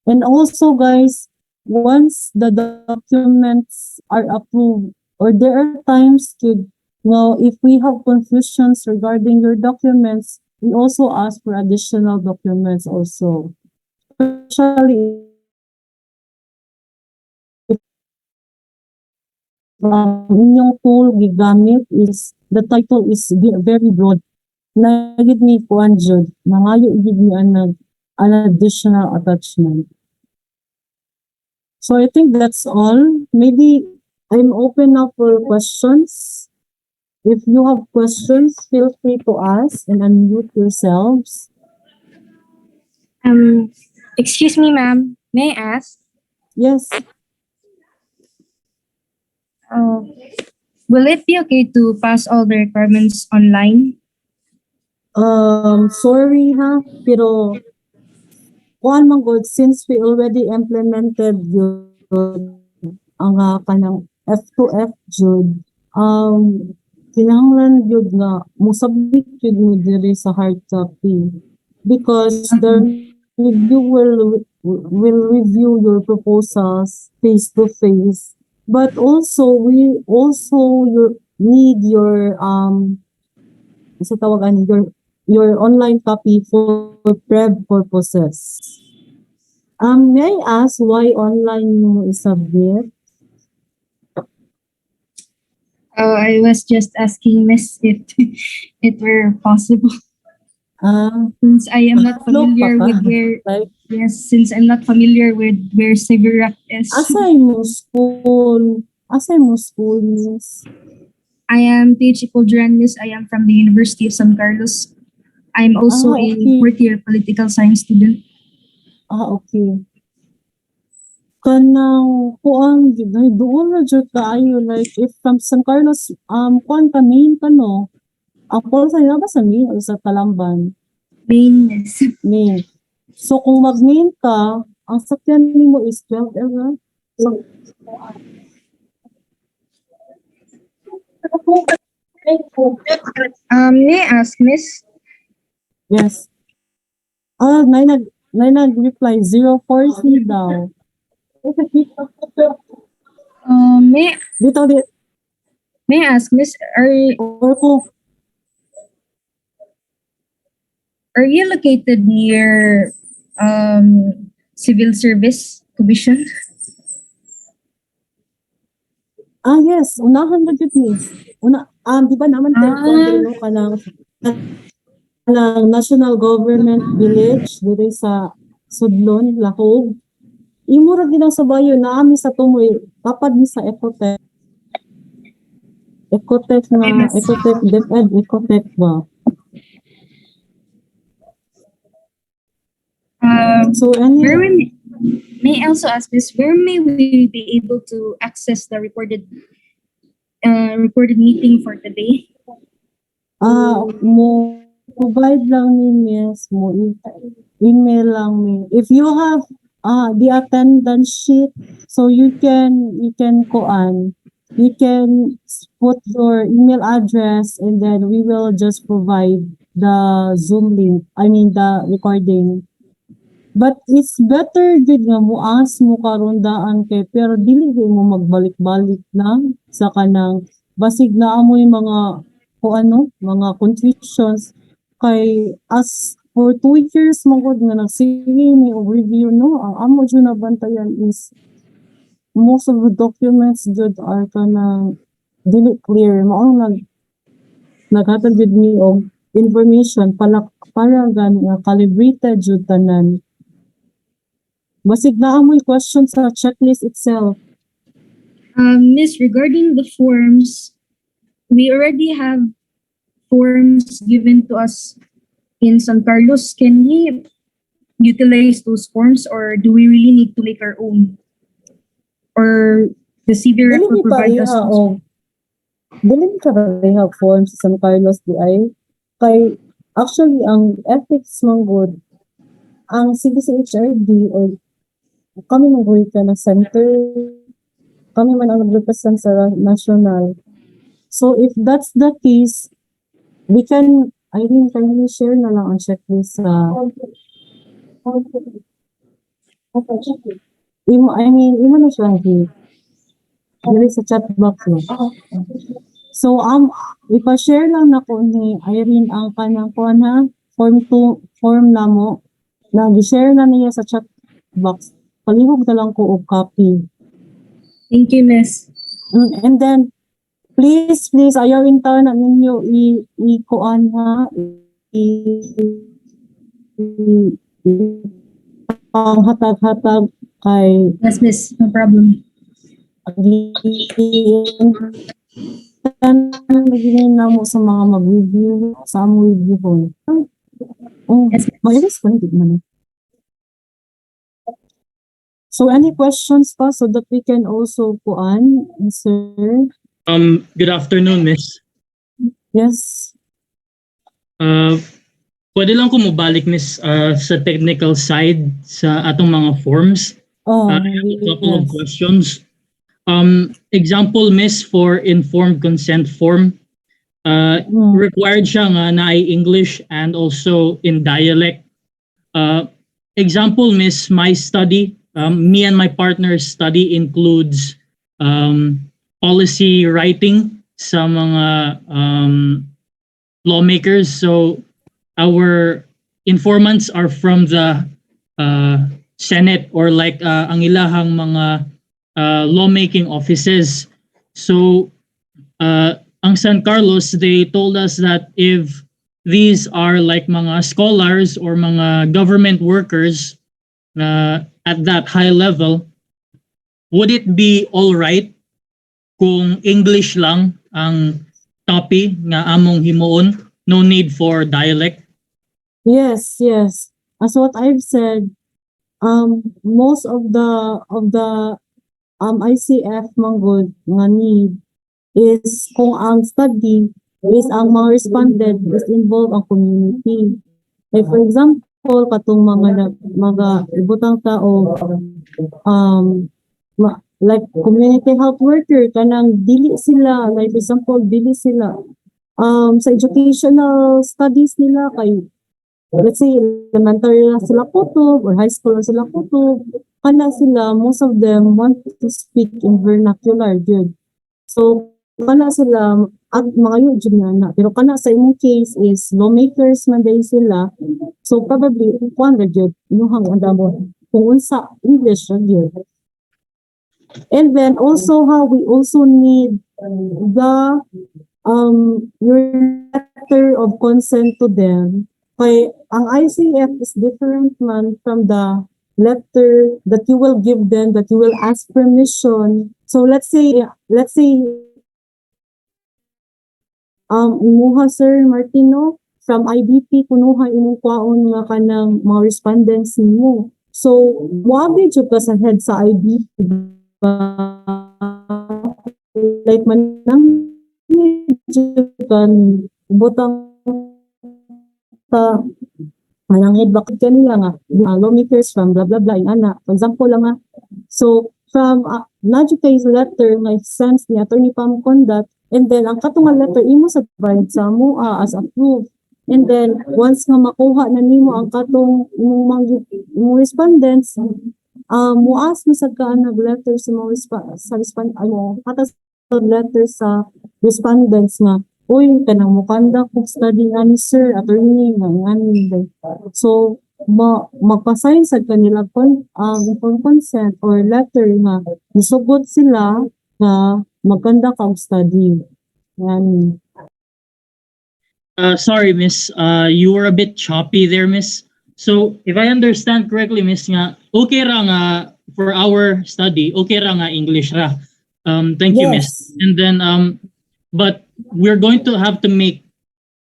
And also guys, once the documents are approved, or there are times if we have confusions regarding your documents, we also ask for additional documents also. Especially if inyong tool gigamit is, the title is very broad. Nagid mi kuan jud, nangayo gid mi an additional attachment. So I think that's all. Maybe I'm open now for questions. If you have questions, feel free to ask and unmute yourselves. Excuse me, ma'am. May I ask? Yes. Will it be okay to pass all the requirements online? Sorry ha, pero kuan man god, since we already implemented yun ang kanang F2F jud, kinahanglan jud nga mo submit jud mo diri sa hard copy, because the review will review your proposals face to face, but also we need your sa tawagan your online copy for prep purposes. May I ask why online mo i-submit? I was just asking Miss if it were possible. Since I am not familiar with where, since I'm not familiar with where CVREC is. Asay mo school? Miss? I am PH Ipolduran, Miss. I am from the University of San Carlos. I'm also a Okay. 4th-year political science student. Okay. Kanang kuan doon na jud kaayo, like if from San Carlos kuan ka main ka no. Ako sa ba sa main o sa Talamban? Main, Miss. Main. So kung mag-main ka, ang sakyan nimo is 12 ever. So, May I ask, Miss? yes. May nag-reply 040 daw. May Dito, may I ask, Miss, or kung are you located near civil service commission? yes, unahan na jud miss. Di ba naman no kanang National Government Village diri sa Sudlon, Lahog. Imo ra gid ang sabayo naami sa tumoy tapad ni sa Ecotec. Ecotec na Ecotec DepEd Ecotec ba. So Where any may I also ask this, where may we be able to access the recorded meeting for today? mo provide lang ni miss mo email lang me. If you have the attendance sheet, so you can you can put your email address and then we will just provide the Zoom link. I mean the recording. But it's better gud nga muas mo karon daan kay pero dili gyud mo magbalik-balik lang sa kanang basig na amoy mga mga confusions kay as for 2 years mo gud nga nagsige ni overview no ang amo jud na bantayan is most of the documents jud are kanang dili clear mao naghatag jud ni og information para gani nga calibrated jud tanan. Basig na amoy question sa checklist itself. Miss, regarding the forms, we already have forms given to us in San Carlos. Can we utilize those forms or do we really need to make our own? Or the CBREC Dili will pa provide us iha those og dili ka iha forms sa San Carlos di ay kay actually ang ethics man good ang CBCHRD or kami nang ka na center kami man ang nag-represent sa national. So if that's the case, we can kindly share na lang ang checklist sa imo na siya dili sa chat box no. So ipa-share lang nako ni Irene ang kanang kuan ha form namo na gi-share na niya sa chat box. Palihog na lang ko og copy. Thank you, Miss. And then please ayaw intaw na ninyo i-kuan ha ang hatag-hatag kay Yes, Miss. No problem. naging na mo sa mga mag-review sa among review ko. Yes, Miss. Mag-iwas ko hindi man. So any questions pa so that we can also kuan answer? Good afternoon, Miss. Yes. Pwede lang ko mobalik, Miss, sa technical side sa atong mga forms. I have a couple of yes. questions. Example, Miss, for informed consent form, required siya nga na ay English and also in dialect. Example, Miss, my study, me and my partner's study includes policy writing sa mga lawmakers. So our informants are from the Senate or like ang ilahang mga lawmaking offices. So ang San Carlos, they told us that if these are like mga scholars or mga government workers at that high level, would it be all right kung English lang ang copy nga among himuon, no need for dialect? Yes. As what I've said, most of the ICF manggod nga need is kung ang study is ang mga respondent is involved ang community. Like for example, katong mga ibutang tao like community health worker kanang dili sila like for example dili sila sa educational studies nila kay let's say elementary na sila kutob or high school na sila kutob, kana sila, most of them want to speak in vernacular good. So, kana sila, at mga yun na. Pero kana sa imong case is lawmakers man din sila. So, probably, kuan na yun, inuhang andamo. Kung unsa, English na yun. And then also how we also need the your letter of consent to them. Kay ang ICF is different man from the letter that you will give them, that you will ask permission. So let's say imuha Sir Martino from IDP kunuha imong kwaon nga kanang mga respondents nimo. So moabot jud ka sa head sa IDP like manang kan butang sa manangid bakit kanila nga lawmakers from blah blah blah ana for example lang nga so from na-case letter nga sense ni Attorney Pam Condat and then ang katong letter imo sa bayad sa mo as approved and then once nga makuha na nimo ang katong imong respondents muas mo sa kanang letter sa mga letter sa respondents nga uy kanang mukanda kung study nga ni sir attorney nga ngani so magpasign sa kanila informed consent or letter nga nisugot sila nga magkanda kang study ngani. Sorry, Miss. You were a bit choppy there, Miss. So, if I understand correctly, Miss, nga okay ra nga for our study, okay ra nga English ra. Thank you, Miss. Yes. And then, but we're going to have to make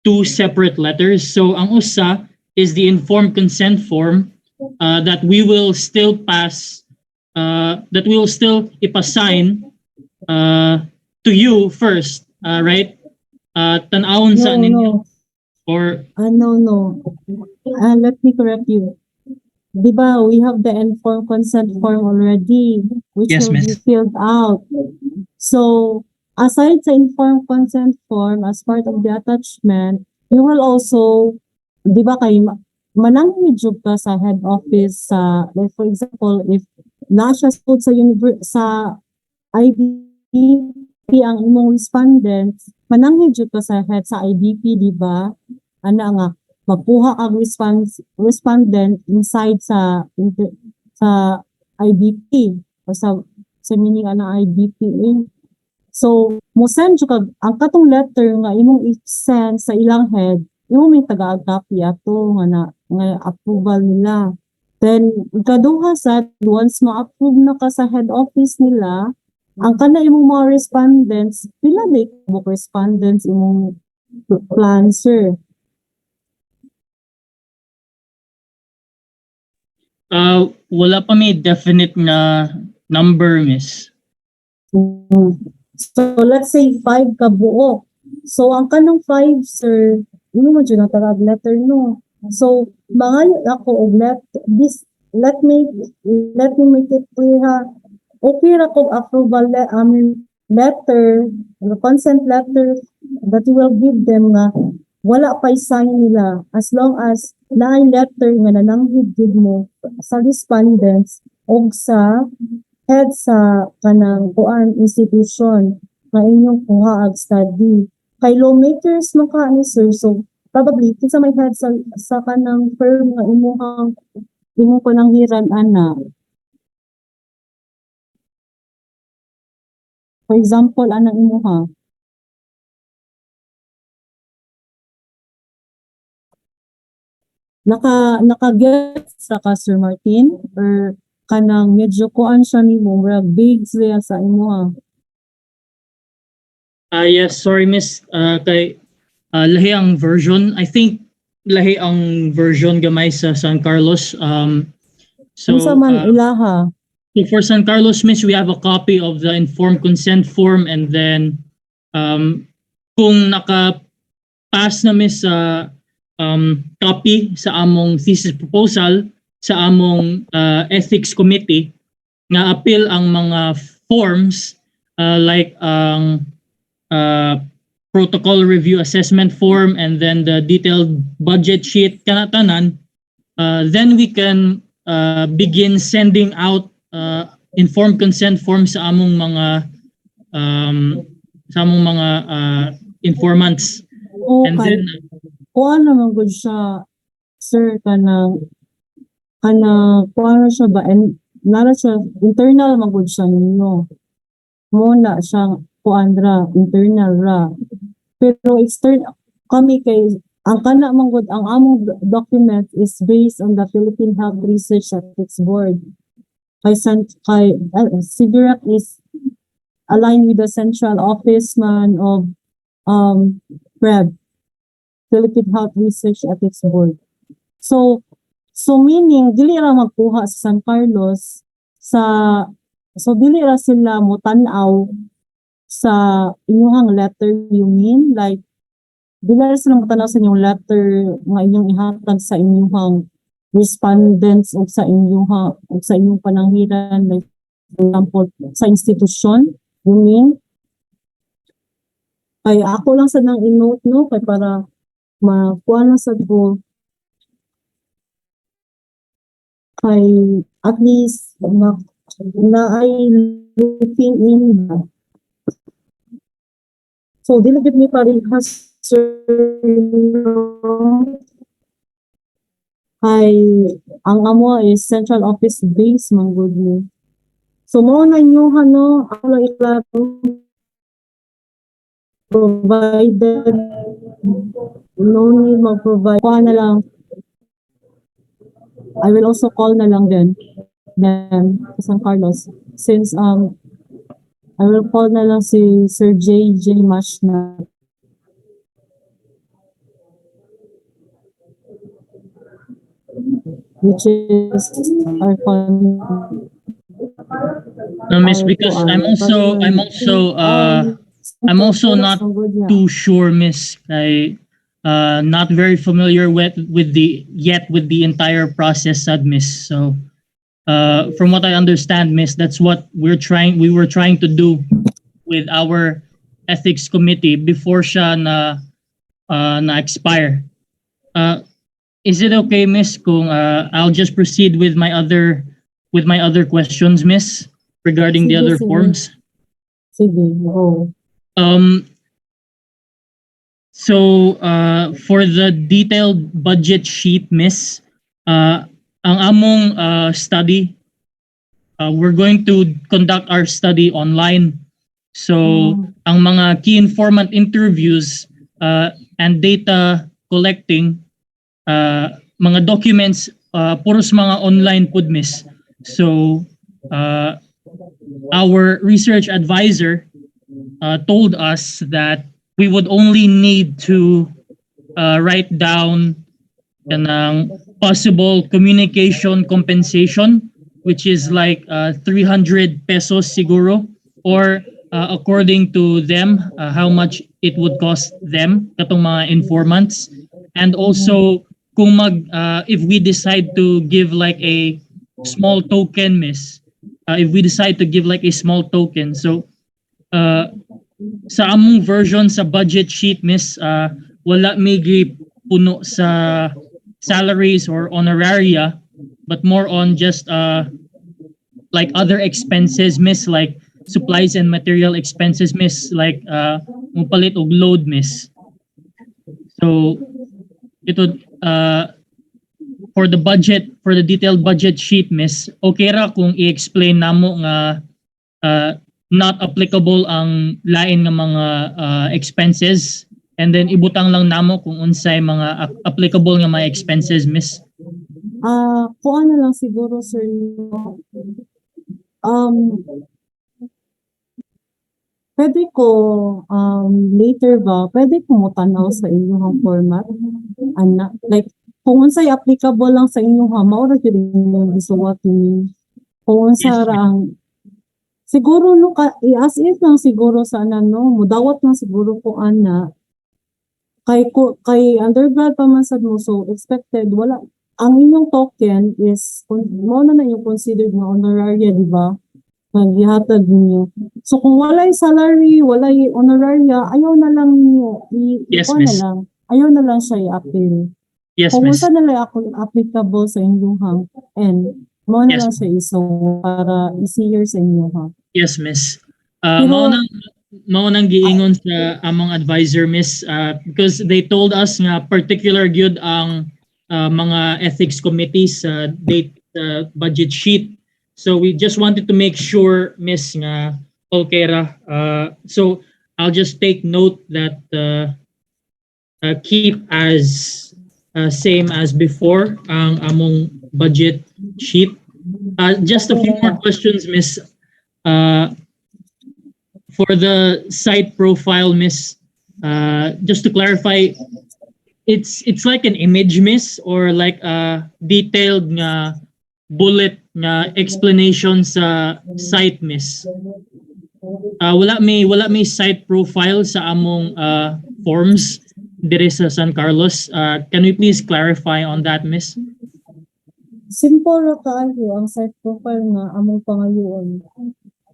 two separate letters. So, ang usa is the informed consent form that we will still pass, that we will still ipassign to you first, right? Tanawon sa ninyo. Or No. Let me correct you. Diba, we have the informed consent form already, which Yes, will miss. be filled out. So, aside sa informed consent form, as part of the attachment, you will also, diba kay manangmidjug ka sa head office sa, like for example, if nasa school sa sa IDP ang imong respondents, mananghid ka sa head sa IDP, di ba? Ana nga, magkuha kag respondent inside sa IDP o sa meaning ana IDP. So, mo send jud kag ang katong letter nga imong i-send sa ilang head, imong may taga-copy ato nga approval nila. Then, ikaduha sa once ma-approve na ka sa head office nila, ang kana imong mga respondents, pila na book respondents imong plan, sir? Wala pa may definite na number, Miss. So, let's say 5 ka buo. So, ang kanang 5, sir, yun mo dyan ang letter, no? So, mga ako og let me make it clear ha. Okay ra kung approval letter, the consent letter that you will give them nga wala pa sign nila as long as naay letter nga nananghid gid mo sa respondents og sa head sa kanang kuan institution nga inyong kuha ag study. Kay lawmakers man ka ni sir, so probably kinsa may head sa kanang firm nga imong pananghiran ana. For example, anang imuha? Naka-get sa ka, Sir Martin? Or kanang medyo kuan siya nimo, murag big siya sa imuha? Yes, sorry, Miss. Kay lahi ang version. I think lahi ang version gamay sa San Carlos. So, Unsa man ilaha? So for San Carlos, Miss, we have a copy of the informed consent form, and then kung naka-pass na, Miss, sa copy sa among thesis proposal sa among ethics committee nga appeal ang mga forms like ang protocol review assessment form, and then the detailed budget sheet kanatanan, then we can begin sending out informed consent forms um, sa among mga informants. And Okay. then Kuha naman gud siya, sir, kanang kuha na siya ba, and nara siya, internal man gud siya ninyo. Muna siya, kuan ra, internal ra. Pero external, kami kay, ang kana man gud, ang among document is based on the Philippine Health Research Ethics Board. CBREC is aligned with the central office man of PREB, Philippine Health Research Ethics Board. So meaning dili ra magkuha sa San Carlos dili ra sila mo tan-aw sa inyong letter, you mean, like dili ra sila mo tan-aw sa inyong letter nga inyong ihatag sa inyong respondents o sa inyong pananghiran, like for example sa institusyon, you mean? Kay ako lang sa nang i-note, no, kay para makuha na sa go, kay at least na ay looking in ba. So dili gid mi parehas, sir, kay ang amo is central office base man gud ni. So mo na inyo ako lang iklato provided no need mag-provide. Kuha na lang. I will also call na lang then sa San Carlos, since I will call na lang si Sir JJ Mashna, which is our no, miss, because I'm also not too sure, miss. I not very familiar with the entire process, miss. So from what I understand, miss, that's what we were trying to do with our ethics committee before siya na expire. Is it okay, miss, kung I'll just proceed with my other questions, miss, regarding the Sige, other sige. forms? Sige, go. So for the detailed budget sheet, miss, ang among study, we're going to conduct our study online. So ang mga key informant interviews and data collecting, mga documents, puros mga online pud, miss. So our research advisor told us that we would only need to write down kanang possible communication compensation, which is like 300 pesos siguro, or according to them, how much it would cost them, katong mga informants. And also, kung if we decide to give like a small token, miss, if we decide to give like a small token, so sa among version sa budget sheet, miss, wala may puno sa salaries or honoraria, but more on just like other expenses, miss, like supplies and material expenses, miss, like mupalit og load, miss. So ito for the detailed budget sheet, miss, okay ra kung i-explain namo nga not applicable ang lain nga mga expenses, and then ibutang lang namo kung unsay mga applicable nga mga expenses, miss. Kuha na lang siguro, sir, pwede ko later ba, pwede ko mo tanaw sa inyong format, like kung unsay applicable lang sa inyong mao ra gyud yung gisuwat ni, kung unsa ra ang siguro no as is lang siguro sa mudawat lang siguro ko kay undergrad pa man sad mo, so expected wala ang inyong token is mo na yung considered na honoraria, di ba? Maghihatag ninyo. So kung walay salary, walay honoraria, ayaw na lang niyo Yes, ikuha na miss. lang. Ayaw na lang siya i-appeal. Yes, Kung miss. unsa na lang ako applicable sa inyong and mo na Yes. lang siya iso para easier sa inyo ha. Yes, miss. Pero- Mao nang giingon sa among advisor, miss, because they told us nga particular gyud ang mga ethics committees sa date budget sheet. So we just wanted to make sure, miss, nga okay ra. So I'll just take note that keep as same as before ang among budget sheet. Just a few more questions, miss. For the site profile, miss, just to clarify, it's like an image, miss, or like a detailed nga bullet nga explanation sa site, miss. Wala may site profile sa among forms dire sa San Carlos. Can we please clarify on that, miss? Simple ra kaayo ang site profile nga among pangayoon.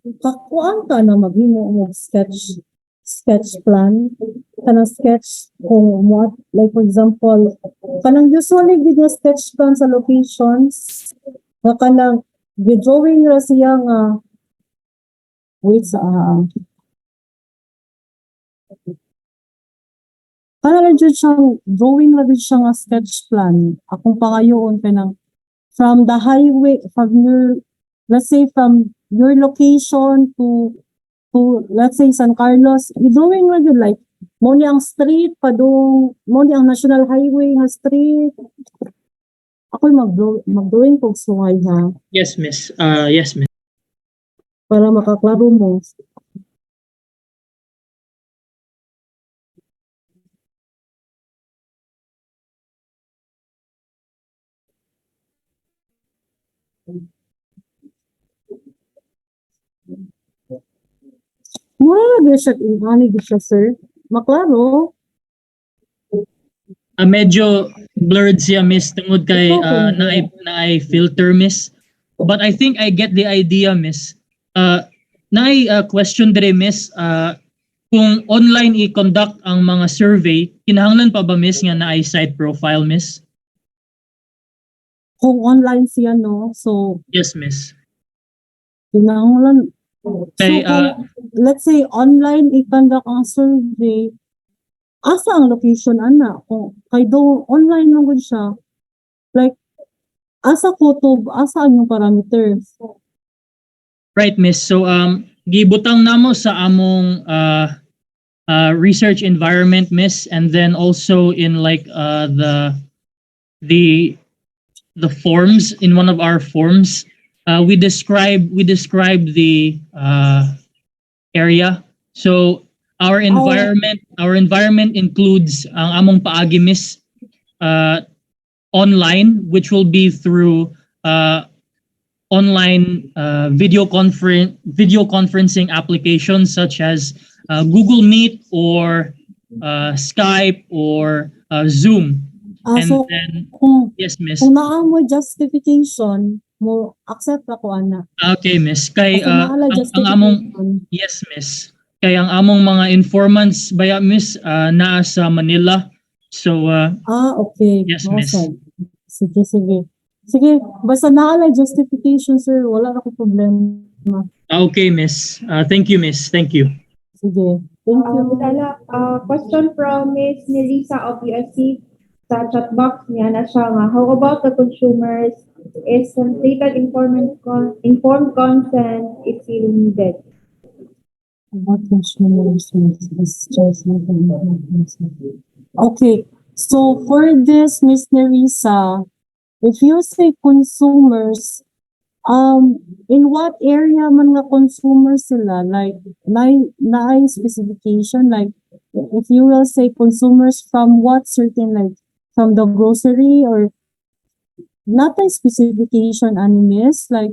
Kakuan ka na maghimo og sketch plan kanang sketch kung what like for example kanang usually gid nga sketch plan sa locations nga kanang drawing ra siya nga wait sa kanang jud siyang drawing ra jud siya nga sketch plan akong pangayoon kanang from the highway from your let's say from your location to let's say San Carlos, i-drawing ra yun like mo ni ang street padung mo ni ang national highway nga street. Ako mag-drawing kog sungay ha Yes, miss. Yes, miss. para makaklaro mo. Mura na ba siya ingani di siya sir? Maklaro. Medyo blurred siya, miss, tungod kay naay filter, miss. But I think I get the idea, miss. Naay question dire, miss. Kung online i-conduct ang mga survey, kinahanglan pa ba, miss, nga naay site profile, miss? Kung online siya no, so Yes, miss. kinahanglan. Kay, So kung, let's say online i-conduct ang survey, asa ang location ana? Kung kay do online lang gud siya. Like asa kutob, asa ang yung parameters? Right, miss. So, gibutang namo sa among research environment, miss, and then also in like the forms, in one of our forms, we describe the area. So our environment includes ang among paagi, miss, online, which will be through online video conferencing applications such as Google Meet or Skype or Zoom. And So then, kung yes, miss. naa mo justification, mo accept ako ana. Okay, miss. Kay Kasi naala ang among justification. yes, miss. Kay ang among mga informants baya, miss, naa sa Manila. So Okay. yes, No, miss. sir. Sige. Sige, basta naala justification, sir. Wala na ko problema. Okay, miss. Thank you, miss. Thank you. Sige. Thank you. Mitala, question from Ms. Melissa of USC. Sa chat box niya na siya nga, how about the consumers? Is completed informed consent if still needed? Okay. So for this, Miss Nerissa, if you say consumers, in what area man nga consumers sila? Like, na specification? Like, if you will say consumers from what certain, like, from the grocery or not a specification animes? Like,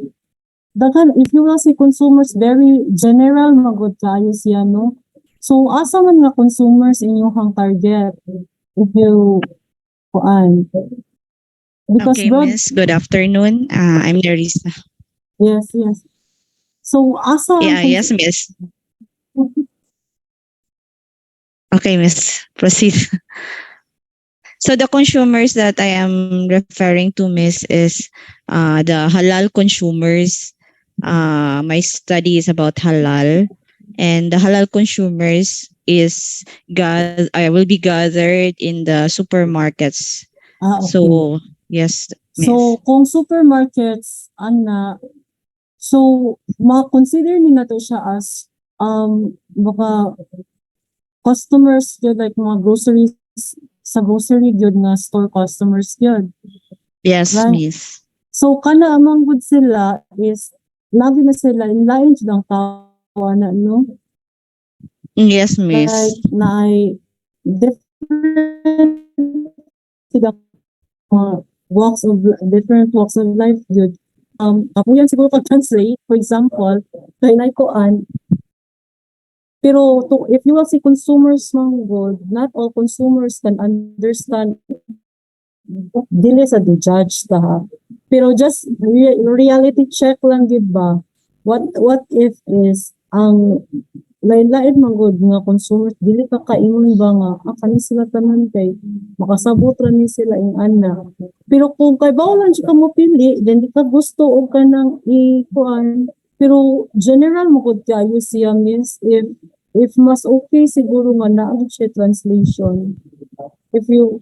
dagan, if you will say consumers, very general, magod kayo siya, no? So, asa man nga consumers inyong target? If you, because Okay, broad, Miss. Good afternoon. I'm Larissa. yes. So asa ang Yeah, yes, miss. Okay, miss. Proceed. So the consumers that I am referring to, miss, is the halal consumers. My study is about halal, and the halal consumers I will be gathered in the supermarkets. Okay. So yes, miss. So kung supermarkets ana, so ma-consider ni nato siya as baka customers gyud, like mga groceries sa grocery gyud nga store customers gyud. Yes, Right. miss. So kana amang good sila is lagi na sila inlain jud ang tao ana, no? Yes, miss. Like na different sila different walks of life gyud. Ako yan siguro pag-translate, for example, kay Naikoan, pero if you will see consumers mang good, not all consumers can understand dili sa judge ta ha. Pero just reality check lang gid ba? What if is ang lain-lain man gud nga consumers dili ka kaingon ba nga kani sila tanan kay makasabot ra ni sila ing ana. Pero kung kay bawlan siya ka mo pili, then di ka gusto og kanang ikuan. Pero general mo gud kayo siya, means if mas okay siguro nga naa siya translation. If you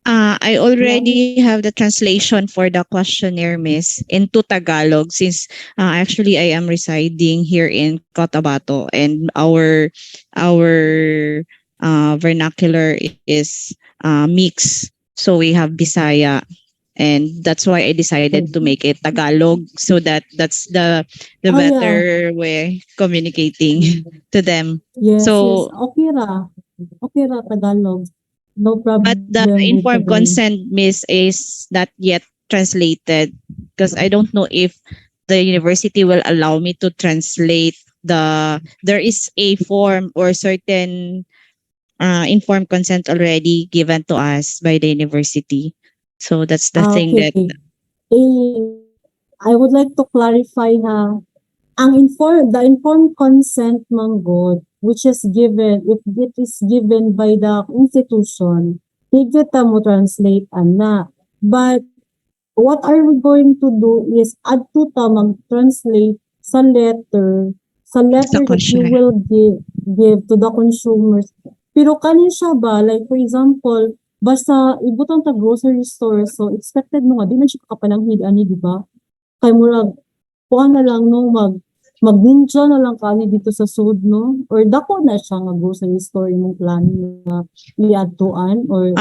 I already have the translation for the questionnaire, miss, into Tagalog, since actually I am residing here in Cotabato, and our vernacular is mix. So we have Bisaya, and that's why I decided to make it Tagalog, so that's the Oh, yeah. better way communicating to them. yes, So- yes, okay ra. Okay ra Tagalog. No problem. But the with informed Tagalog. consent, miss, is not yet translated, because I don't know if the university will allow me to translate there is a form or certain informed consent already given to us by the university. So that's the thing that I would like to clarify na the informed consent manggod, which is given, if it is given by the institution, higit ta mo translate ana. But what are we going to do is add to ta mag-translate sa letter that you questionnaire. will give to the consumers. Pero kanin siya ba, like for example, basta ibutang ta grocery store, so expected mo nga, di na siya kapananghid ani, di ba? Kay murag, kuha na lang no, mag-ninja na lang kani dito sa sud, no? Or dako na siya nga grocery store imong plano na iadtuan, or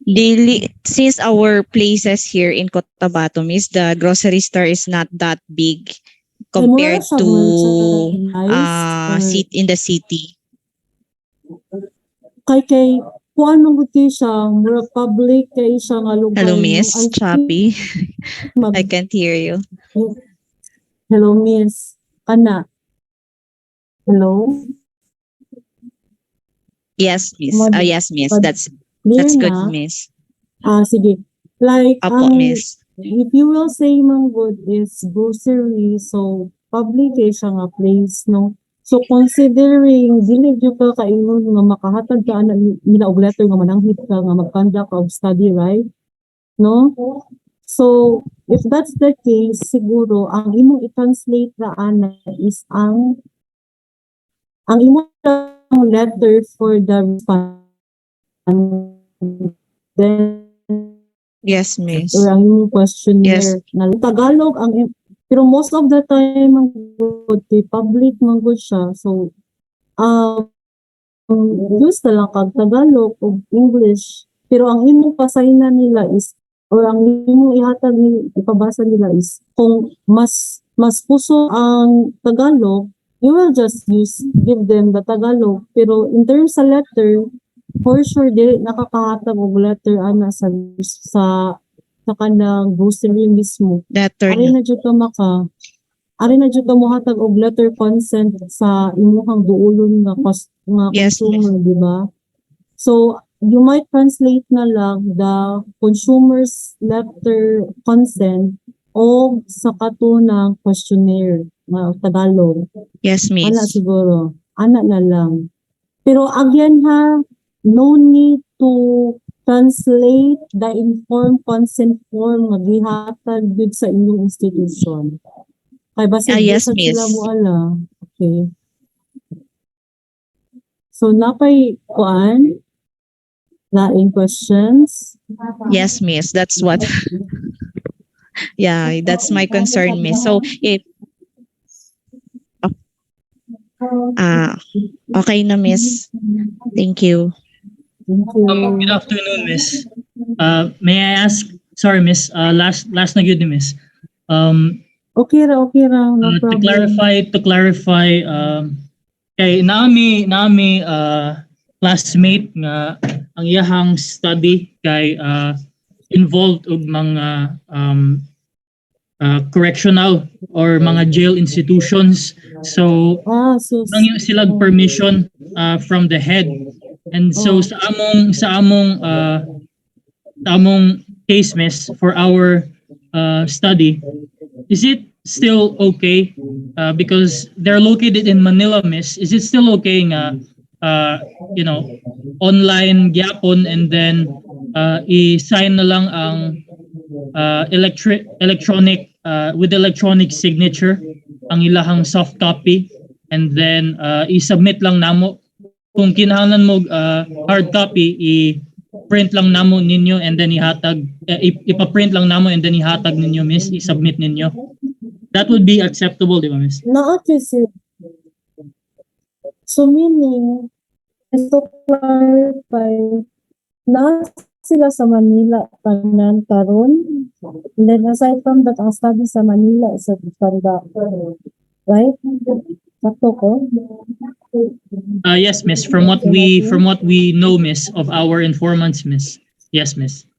daily, since our places here in Cotabato, miss, the grocery store is not that big compared siya to merchandise, in the city. kay kuan man gud kay siya, mura public kay siya nga lugar. Hello, no? miss. I think Choppy. mag- I can't hear you. Hello, miss. Kana. Hello? Yes, miss. Mod- Yes, miss. mod- That's Clear good, na? miss. Sige. Like, Apo, miss. if you will say man good is grocery, so public kay siya nga place, no? So considering dili jud ka kaingon nga makahatag ka ana nila og letter nga mananghid ka nga mag-conduct of study, right? No? So if that's the case, siguro ang imong i-translate ra ana is ang imong letter for the then Yes, miss. or ang imong questionnaire Yes. na Tagalog pero most of the time ang good kay public man good siya, so use na lang kag Tagalog o English, pero ang imong pasayna nila is or ang imong ihatag ipabasa nila is kung mas puso ang Tagalog, you will just give them the Tagalog, pero in terms sa letter, for sure dili nakakahatag og letter ana sa kanang grocery mismo. Letter Ari na. na jud ka mohatag og letter consent sa imong duolon nga Yes, consumer, di ba? So you might translate na lang the consumer's letter consent o sa katunang questionnaire na Tagalog. Yes, Ana Miss. siguro. Ana na lang. Pero again ha, no need to translate the informed consent form nga gihatag gyud sa inyong institution. Kay basig Yes, sad sila Miss. mo ala. Okay. So napay kuan laing questions. Yes, Miss. That's what. Yeah, that's my concern, Miss. So if ah okay na, Miss. Thank you. Thank you. Good afternoon, Miss. May I ask? Sorry, Miss. Last na good, Miss. Okay ra, no To problem. clarify, kay nami classmate nga ang iyahang study kay involved og mga correctional or mga jail institutions. So So nangyo silang permission from the head. And so Oh. sa among case, Miss, for our study, is it still okay because they're located in Manila, Miss? Is it still okay nga you know, online gyapon and then i-sign na lang ang electronic with electronic signature ang ilahang soft copy and then i-submit lang namo kung kinahanglan mo hard copy i-print lang namo ninyo and then ihatag ipa-print lang namo and then ihatag ninyo, Miss, i-submit ninyo. That would be acceptable, di ba, Miss? Naa kasi. So meaning, just to clarify, na sila sa Manila tanan karon. And then aside from that, ang study sa Manila is sa Tanda. Right? Sakto ko? Yes, Miss. From what we know, Miss, of our informants, Miss. Yes, Miss.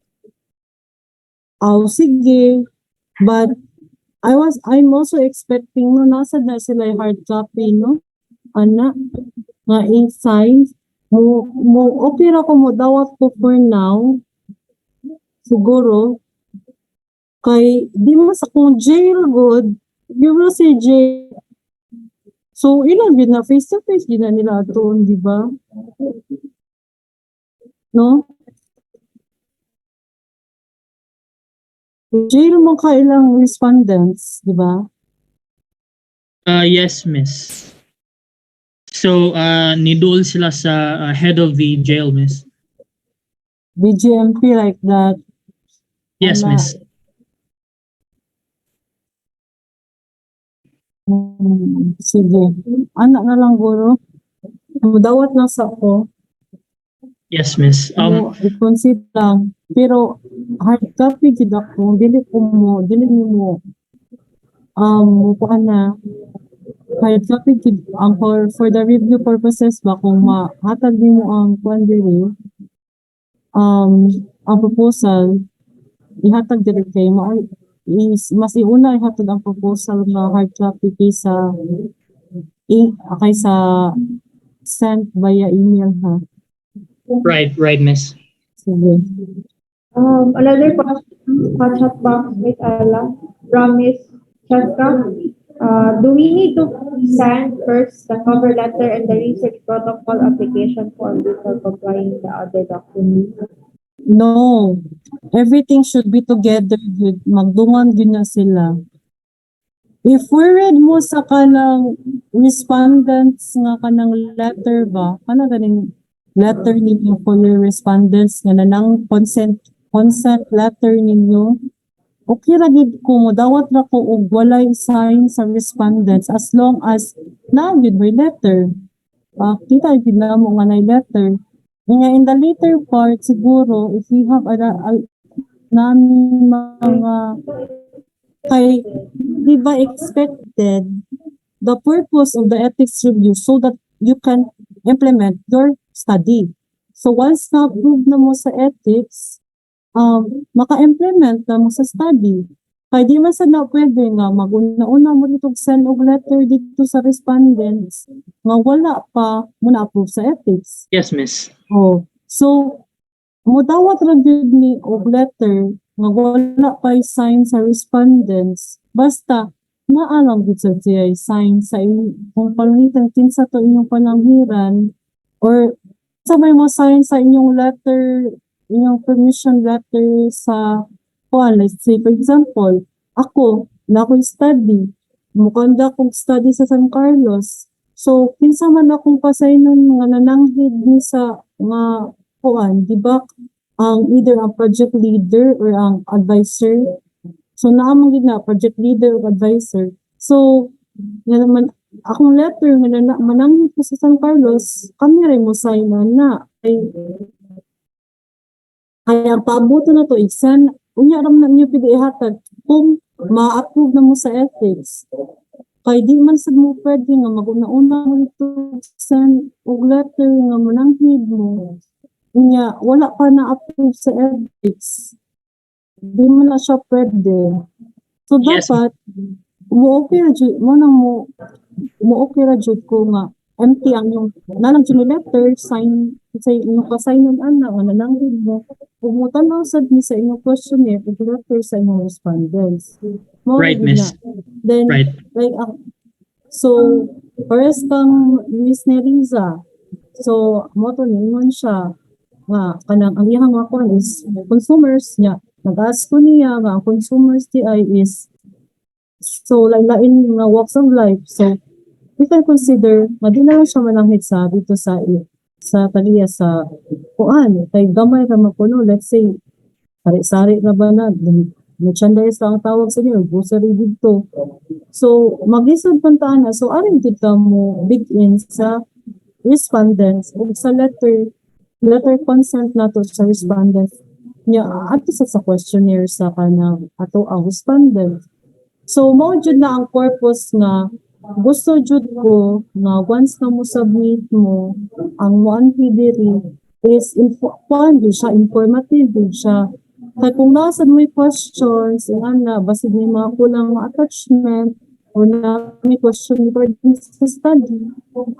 Oh, sige. But I'm also expecting no nasa na sila yung hard copy, no? Ana, nga in-sign. Okay ra ko mo dawat ko for now. Siguro. Kay, di mo sa kung jail good, di mo si jail. So, ilang yun na face-to-face, di na nila doon, di ba? No? Jail mo ka ilang respondents, di ba? Yes, Miss. So, nidul sila sa head of the jail, Miss. BGMP like that. Yes, Ana. Miss. Sige. Anak na lang, guro. Dawat na sa ako. Yes, Miss. I-consider lang. Pero, hard copy, gid ako. Dili mo, mukuha na. Hard copy, gid, ang for the review purposes ba, kung mahatag mo ang kuan diri, ang proposal, ihatag diri kay mas iuna ihatag ang proposal na hard copy kaysa sent via email ha. Right, Miss. Sige. Another question, chat box with Ella from Miss Cheska. Do we need to send first the cover letter and the research protocol application form before complying the other documents? No. Everything should be together yun. Magdungan yun na sila. If we read mo sa kanang respondents nga kanang letter ba, kanang ganing letter ninyo for your respondents nga nanang consent letter ninyo, okay ra gid ko mo dawat ra ko og walay sign sa respondents as long as na gid may letter. Kita gid na mo nga nay letter. Nga in the later part siguro if we have mga kay di ba expected the purpose of the ethics review so that you can implement your study. So once na-approve na mo sa ethics, maka-implement na mo sa study. Kaya di man sa na pwede nga mag-una mo dito send og letter dito sa respondents nga wala pa mo na-approve sa ethics. Yes, Miss. So, mudawat ra gyud ni og letter nga wala pa'y sign sa respondents. Basta, naalang gid sa siya sign sa kung palangitan kinsa to inyong pananghiran or sabay mo sign sa inyong letter, inyong permission letter sa kuan. Let's say, for example, ako, na ako'y study, mukanda kong study sa San Carlos. So, kinsa man akong pasaynon nga nananghid ni sa nga kuan, di ba? Ang either ang project leader or ang advisor. So, naamang gid na project leader or advisor. So, nga naman akong letter nga mananghid ko sa San Carlos, kami rin mo signan na. Kaya paabuto na to, iksan, unya ram na niyo pwede ihatag kung ma-approve na mo sa ethics. Kay di man sad mo pwede nga mag-una-una mo ito send og letter nga mananghid mo. Unya, wala pa na-approve sa ethics. Di man na siya pwede. So, Yes. dapat, mo-okay ra jud ko nga empty ang yung nalang jud ni letter sign sa inyong ka-signon ana nga nananghid mo ug mo tan-aw sad ni sa inyong questionnaire ug letter sa inyong respondents. Mo Right, gid na. miss. Then Right. like so pares kang Miss Neriza. So mo to ningon siya nga kanang ang iyang mga kuan is consumers niya. Nag-ask ko niya nga ang consumers di ay is so lain nga walks of life. So we can consider madina lang siya mananghid sa dito sa taliya sa kuan kay gamay ra mapuno, let's say sari-sari na ba na merchandise ang tawag sa niyo grocery dito. So maglisod puntaan na so aron kita mo big in sa respondents ug sa letter consent nato sa respondents nya ato sa questionnaire sa kanang ato ang respondent. So mao jud na ang purpose nga gusto jud ko nga once na mo submit mo ang mo diri is siya informative din siya. Kaya kung nasa may questions, na basig may mga kulang mga attachment or na may question regarding sa study,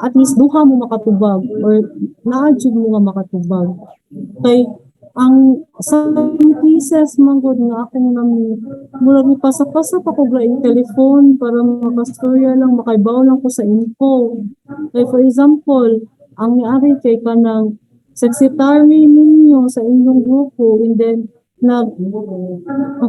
at least duha mo makatubag or na-jud mo nga makatubag. Kay ang some pieces man gud nga akong nami murag ni pasa-pasa pa ko yung telephone para makastorya lang makaibaw lang ko sa info. Like for example, ang niari kay kanang secretary ninyo sa inyong grupo and then ang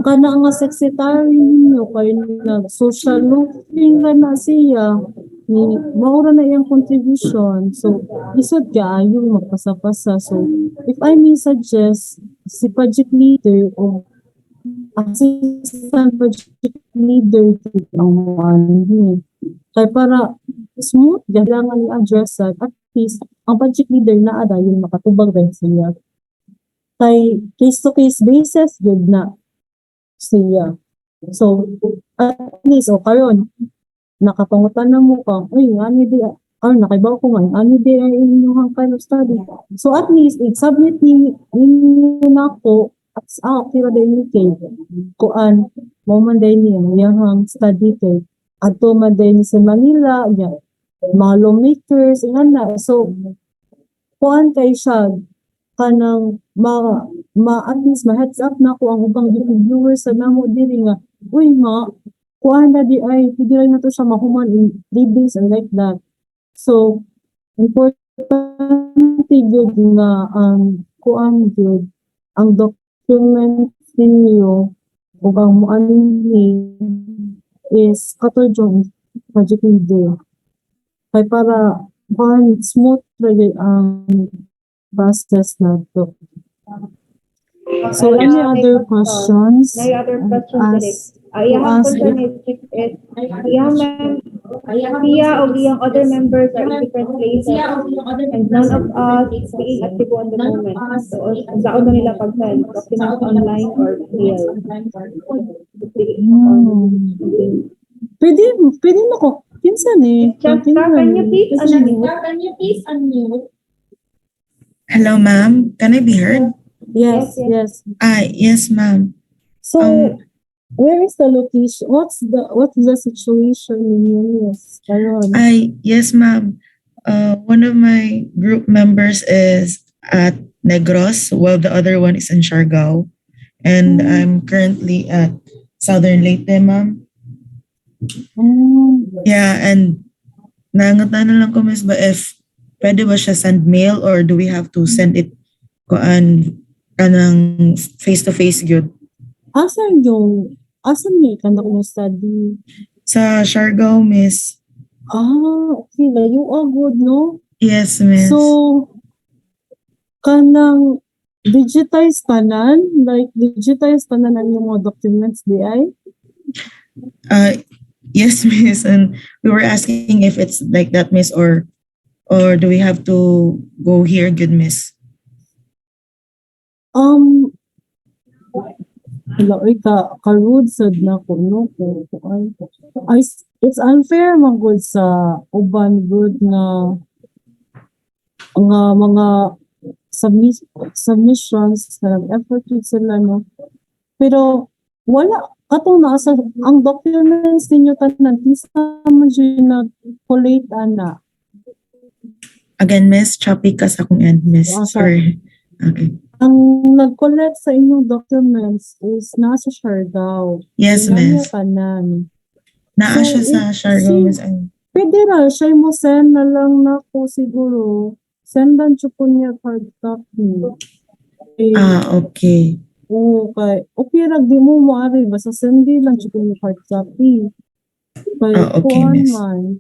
kana nga secretary ninyo kay nag social looking na siya ni maura na iyang contribution. So isod kaayo magpasa-pasa. So if I may suggest si project leader o assistant project leader ang ano kaya para smooth kailangan i-address at least ang project leader na ada yung makatubag rin siya kay case-to-case basis good na siya. So at least o karon nakapangutan na mo ka ani di nakaibaw ko nga ani di ay inyong kind of study. So at least i-submit ninyo na ako at okay ra din kay kuan mo man din niya yung study kay ato man din sa Manila ya mga lawmakers na so kuan kay siya kanang at least ma-heads up na ko ang ubang viewers sa namo diri nga uy kuan na di ay pwede rin na to siya mahuman in 3 days and like that. So importante yun nga kuan yun ang document ninyo o ang muanli is katulad project leader kay para smooth really ang process na to. So any other questions? May other questions Ask- iyang ask concern is iyang siya o iyang other members are in different places and none of us is being at Cebu at the moment. So saan na nila pag-send? Documents online or mail? Pwede mo ko. Kinsan eh. Jessica, can you please unmute? Hello, ma'am. Can I be heard? Yes. Yes, ma'am. So, where is the location? What's the situation in Yes, Karon? Yes, ma'am. One of my group members is at Negros, while the other one is in Siargao. and I'm currently at Southern Leyte, ma'am. Yeah, and nangatana lang ko, miss, ba if pwede ba siya send mail or do we have to send it kanang face-to-face gyud? Asan may kanda ko study? Sa Siargao, miss. Okay, layo good, no? Yes, miss. So, kanang digitize tanan? Like, digitize tanan ang yung mga documents, di ay? Yes, miss. And we were asking if it's like that, miss, or do we have to go here, good miss? Wala, ka-rude sad na ko, no? It's unfair man good sa uban good nga mga submissions na nag-effort yun sila, no? Pero wala katong nasa ang documents ninyo tanan kinsa man dyan na-collate ana. Again, miss, choppy ka sa akong end, miss. Sorry. Okay. Ang nag-collect sa inyong documents is nasa Siargao. Yes, miss. Tanan. Naa So, siya sa Siargao, miss. Pwede ra, siya mo send na lang na ko siguro. Sendan siya po niya hard copy. Okay. Okay. Okay ra, di mo maari. Basta sendi lang siya po niya hard copy. Kaya Okay, miss. man.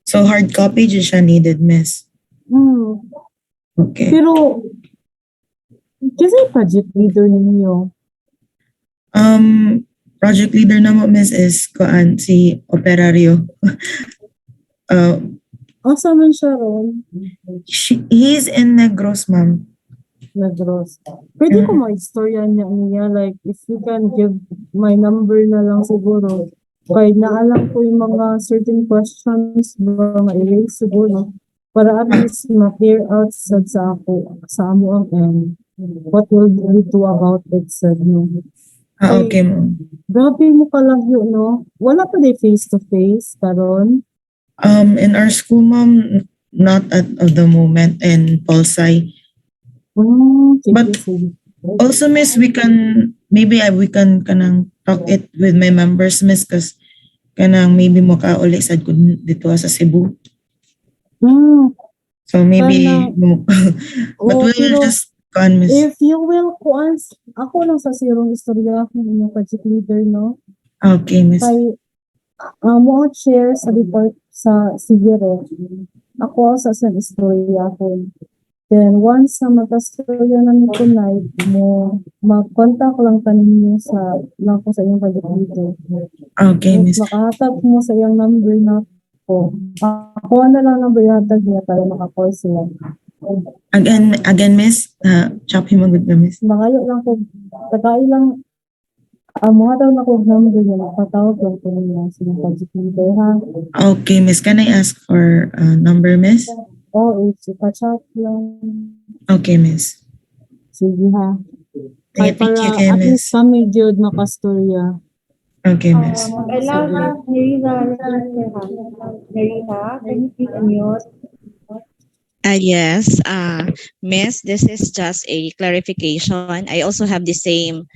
So, hard copy dyan siya needed, miss. Okay. Okay. Pero, kasi project leader ninyo. Project leader na mo, miss, is si Operario. Asa man siya ron? He's in Negros, ma'am. Negros. Pwede ko ma-istorya niya, like, if you can give my number na lang siguro. Kaya naalam ko yung mga certain questions ba ma-erase siguro. Para at least ma-clear out sa ako, sa amo ang end. What will we do about it, said no? Okay, ma'am. Grabe mo pala yun, no? Wala pa di face-to-face, karon. In our school, ma'am, not at the moment in Pulsai. But also, miss, we can kanang talk it with my members, miss, because kanang maybe mo ka uli sad ko dito sa Cebu. So maybe, but we will just miss. If you will ako lang sa sirong istorya ako ng project leader, no? Okay, miss. Kay mo share sa report sa Siguro. Ako sa istorya ko. Then once na magkastorya na ni Kunay, mag-contact lang tanin sa iyong project leader. Okay, miss. Makahatag mo sa iyang number na ko. Ako na lang number hatag niya para maka-call sila. Again, miss, choppy mo good na, miss. Magayo lang ko, tagay lang, mga daw na ko number niya, nakatawag lang ko niya sa project leader, ha? Okay, miss, can I ask for number, miss? It's ipa-chat lang. Okay, miss. Sige, ha? Thank you, kay at miss. least kami jud makastorya. Okay, miss. Kailangan, Nerina, can you please unmute? Yes, Miss, this is just a clarification. I also have the same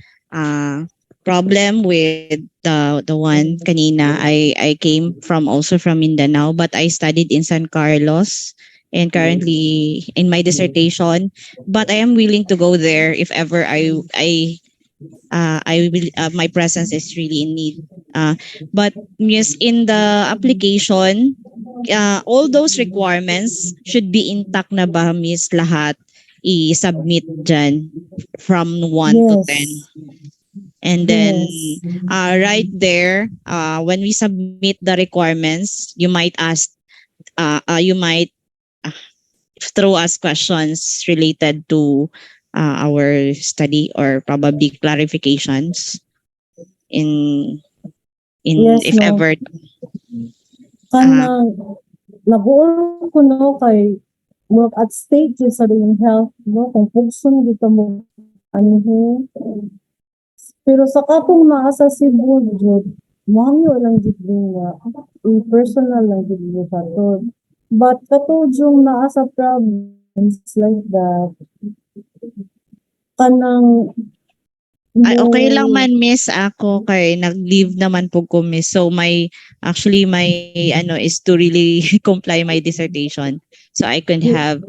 problem with the one kanina. I came also from Mindanao, but I studied in San Carlos and currently in my dissertation. But I am willing to go there if ever I will. My presence is really in need. But Miss, in the application, all those requirements should be intact na ba, Miss, lahat i-submit dyan from 1 to 10. And then right there, when we submit the requirements, you might throw us questions related to our study or probably clarifications in Yes, if no. ever. Kanang nabuo ko no kay mo at stake yun sa iyong health, no? Kung pugson dito mo pero sa katong naa sa Cebu jud mahangyo lang jud nga personal lang jud sa to. But kato yung naa sa province like that kanang Ay, okay lang No. man, miss, ako kay nag-leave naman po ko, miss. So actually my ano is to really comply my dissertation. So I could have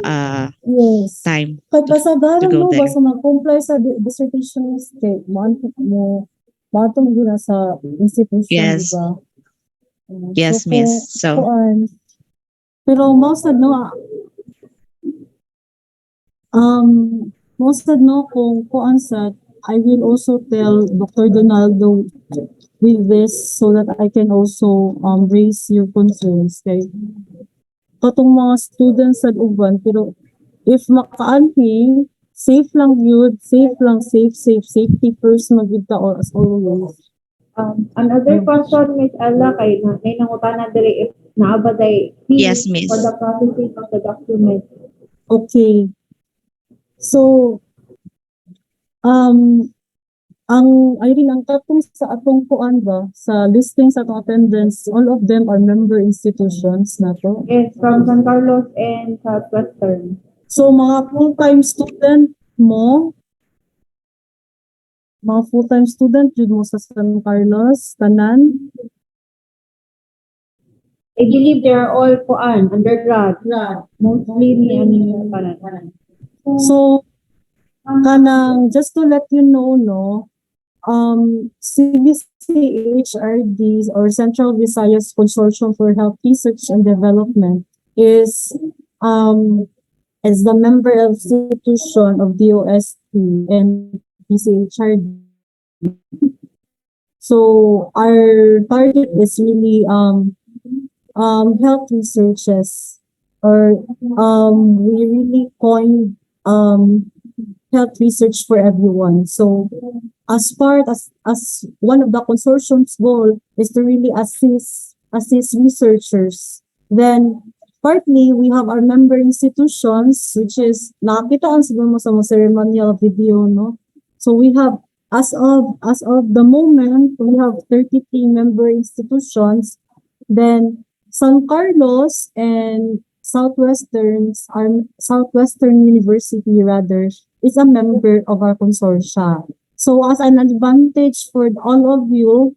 Yes. time Kahit to kasagaran go mo, there. basta mag-comply sa dissertation state, mato mo na sa institution, di Yes. ba? Yes, miss. So pero most sad no kung kuan sad, I will also tell Dr. Donaldo with this so that I can also raise your concerns kay katong mga students sa uban pero if makaanhi safe lang yun, safe lang, safety first magyud ta or as always. Another question, Miss Ella, kay may nangutana diri if naabaday yes, fees for miss. the processing of the document. Okay. So, ang ang katong sa atong kuan ba sa listing sa atong attendance, all of them are member institutions na to. Yes, from San Carlos and Southwestern. So, mga full-time student jud mo sa San Carlos, tanan. I believe they are all undergrad. Mostly ni kanan. So, kanang just to let you know, no, CBCHRD or Central Visayas Consortium for Health Research and Development is the member institution of DOST and PCHRD. So our target is really health researches or we really coined health research for everyone. So as one of the consortium's goal is to really assist researchers. Then partly we have our member institutions which is nakita ang siguro mo sa mga ceremonial video, no? So we have as of the moment we have 33 member institutions. Then San Carlos and Southwestern University rather is a member of our consortia. So as an advantage for all of you,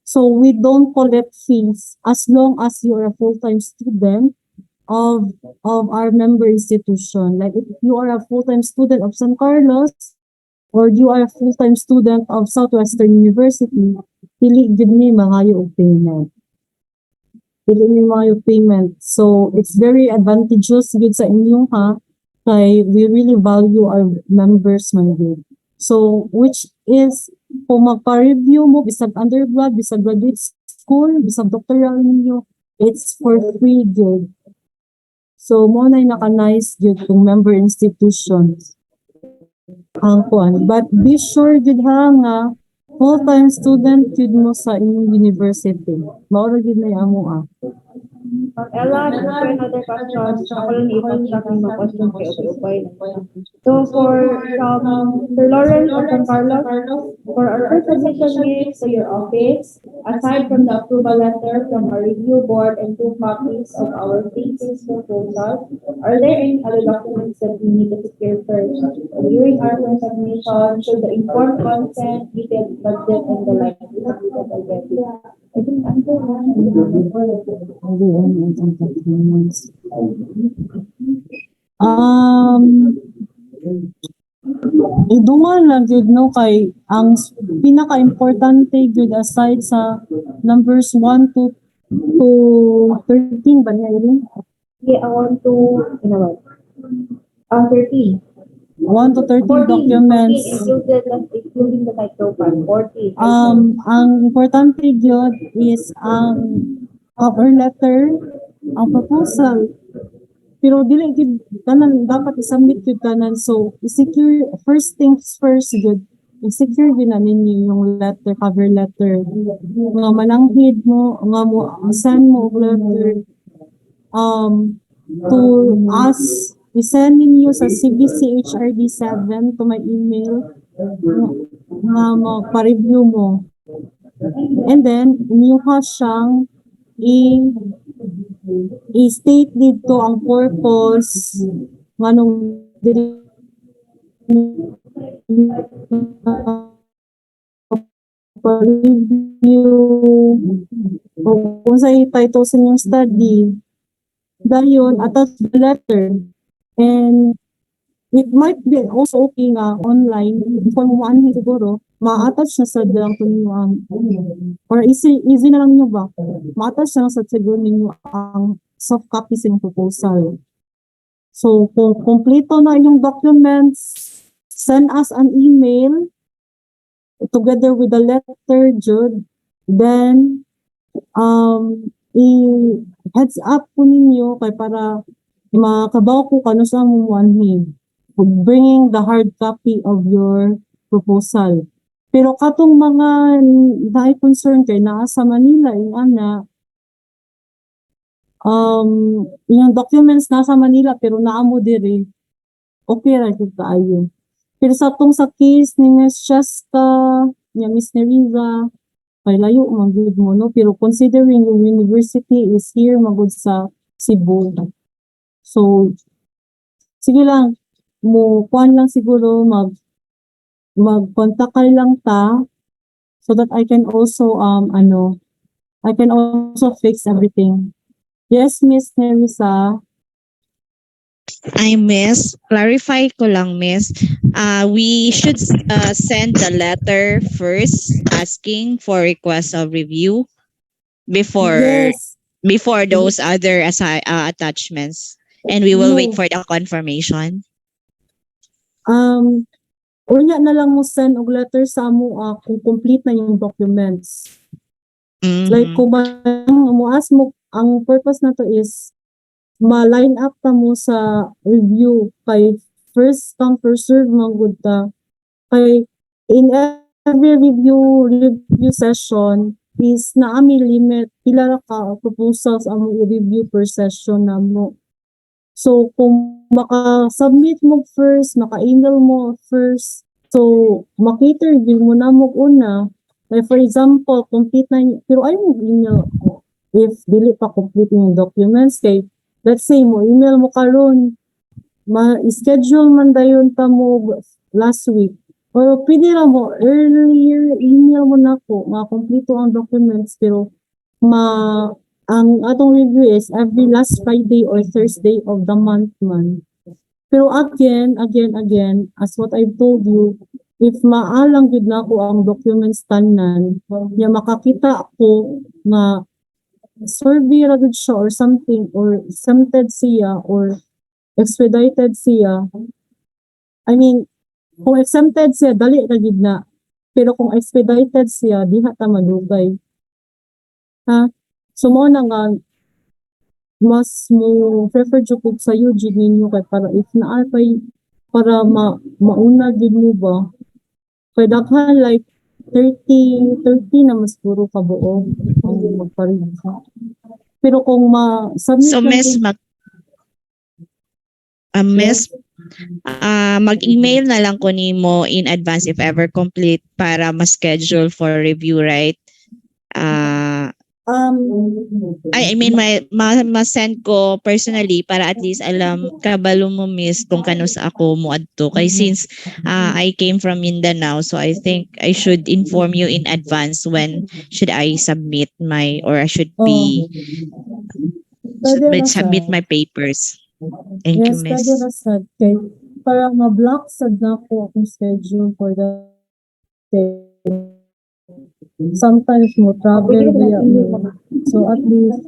so we don't collect fees as long as you're a full-time student of our member institution. Like if you are a full-time student of San Carlos or you are a full-time student of Southwestern University, dili gid ni mangayo og payment. So it's very advantageous good sa inyo ha. Kay we really value our members man good. So which is kung magpa-review mo bisag undergrad, bisag graduate school, bisag doctoral ninyo, it's for free good. So mo na naka-nice good kung member institutions ang kuan. But be sure good ha nga full-time student jud mo sa inyong university. Mao ra gid na amo Ella, just for another question, ako lang i-construct ng mga question kay Upay. So for Sir Lawrence of San Carlos, for our first submission is to your office, aside from the approval letter from our review board and 2 copies of our thesis proposal, are there any other documents that we need to secure first? During our first submission, should the informed consent, detailed budget, and the like be submitted already? I think answer one. Idungan lang gud no kay ang pinaka-importante gud aside sa numbers 1 to 13 ba niya yun? Yeah, I want to, 13. 1 to 13 documents. 14 including the title part. 14. Ang importante gyud is ang cover letter, ang proposal. Pero dili gyud tanan dapat i-submit gyud tanan. So i-secure first things first gyud. I-secure gyud na ninyo yung letter, cover letter. Nga malanghid mo, nga mo send mo og letter to us. I-send ninyo sa CBCHRD7 to my email nga magpa-review mo. And then, inyo ha siyang i-state dito ang purpose nganong magpa-review o kung sa title sa inyong study, dayon attach the letter. And it might be also okay nga online, kung mo ano siguro, ma-attach na sa lang po ninyo ang, or easy na lang nyo ba? Ma-attach na lang sa siguro ninyo ang soft copy sa inyong proposal. So, kung kompleto na yung documents, send us an email together with the letter, Jude. Then, i-heads up po ninyo kay para makabaw ko kano sa mumuanhin. Bringing the hard copy of your proposal. Pero katong mga dahil concern kay naa sa Manila, yung ana, yung documents nasa Manila pero naamo diri, okay ra gyud kaayo. Pero sa tong sa case ni Miss Shasta, niya Miss Neriza, kay layo man gyud mo no, pero considering yung university is here magud sa Cebu. So sige lang, mo kuan lang siguro mag-contact ka lang ta so that I can also I can also fix everything. Yes, Miss Nerissa. Miss, clarify ko lang, Miss. We should send the letter first asking for request of review before Yes. before those other attachments. And we will wait No. for the confirmation. Unya na lang mo send og letter sa amo kung complete na yung documents. Like Mhm. kung mo ask mo, ang purpose na to is ma-line up ta mo sa review kay first come first serve man gud ta. Kay in every review session is naami limit pila ra ka proposals ang i-review per session namo. So kung maka-submit mo first, maka-email mo first, so makater gyud mo na mo una. Like for example, complete na pero ay mo email if dili pa complete yung documents kay let's say mo email mo karon ma-schedule man dayon ta mo last week or pwede ra mo earlier email mo na ko ma-kompleto ang documents pero ang atong review is every last Friday or Thursday of the month man. Pero again, as what I've told you, if maalang gud na ko ang documents tanan, ya makakita ako na survey ra gud siya or something or exempted siya or expedited siya. I mean, kung exempted siya, dali ra gud na. Pero kung expedited siya, diha ta madugay. Ha? So mo na nga mas mo prefer jud ko sa UG ninyo kay para if naa kay para mauna gud mo ba kay daghan like 30 na mas puro ka buo ang magparin. Pero kung ma-submit So, lang Miss, din- Miss, mag-email na lang ko nimo in advance if ever complete para ma-schedule for review, right? I mean, ma-send ko personally para at least alam kabalo mo, Miss, kung kano sa ako mo adto. Kay since I came from Mindanao, so I think I should inform you in advance when should I submit or I should Pwede ra submit sad. my papers. Thank you, Yes, Miss. pwede ra sad kay para ma-block sad na ko akong schedule for the day. Sometimes mo travel via so at least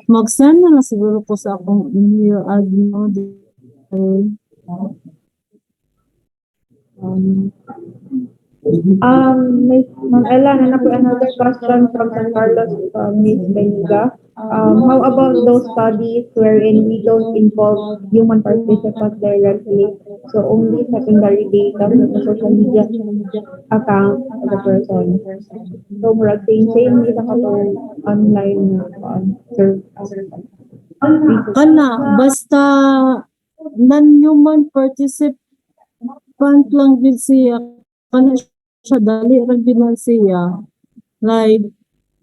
mag-send na lang siguro ko sa akong email Miss Ma'am Ella, hanap ko another question from San Carlos, Miss Benga. How about those studies wherein we don't involve human participants directly, so only secondary data from the social media account of the person? So, murag same isa ka to online serve. kana basta non-human participant lang gid siya kana siya dali ra gid lang siya like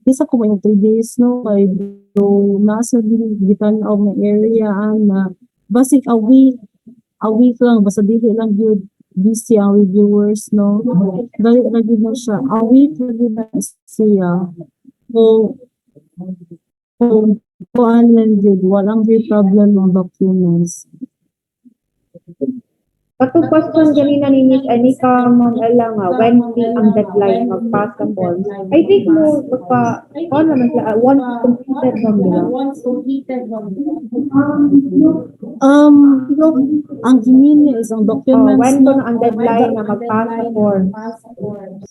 isa ko yung 3 days no kay so nasa gitan og area na basic a week lang basta dili lang gyud busy ang reviewers, no? Dali lagi na siya. Awit lagi na siya. Kung kuan lang jud, walang di problem ng documents. Katong question ganina ni Miss Anika Manala nga, when ang deadline magpass sa forms. I think mo magpa, paano naman sila, once completed from nila. Ang himini is ang documents When ko na ang deadline na magpass sa forms.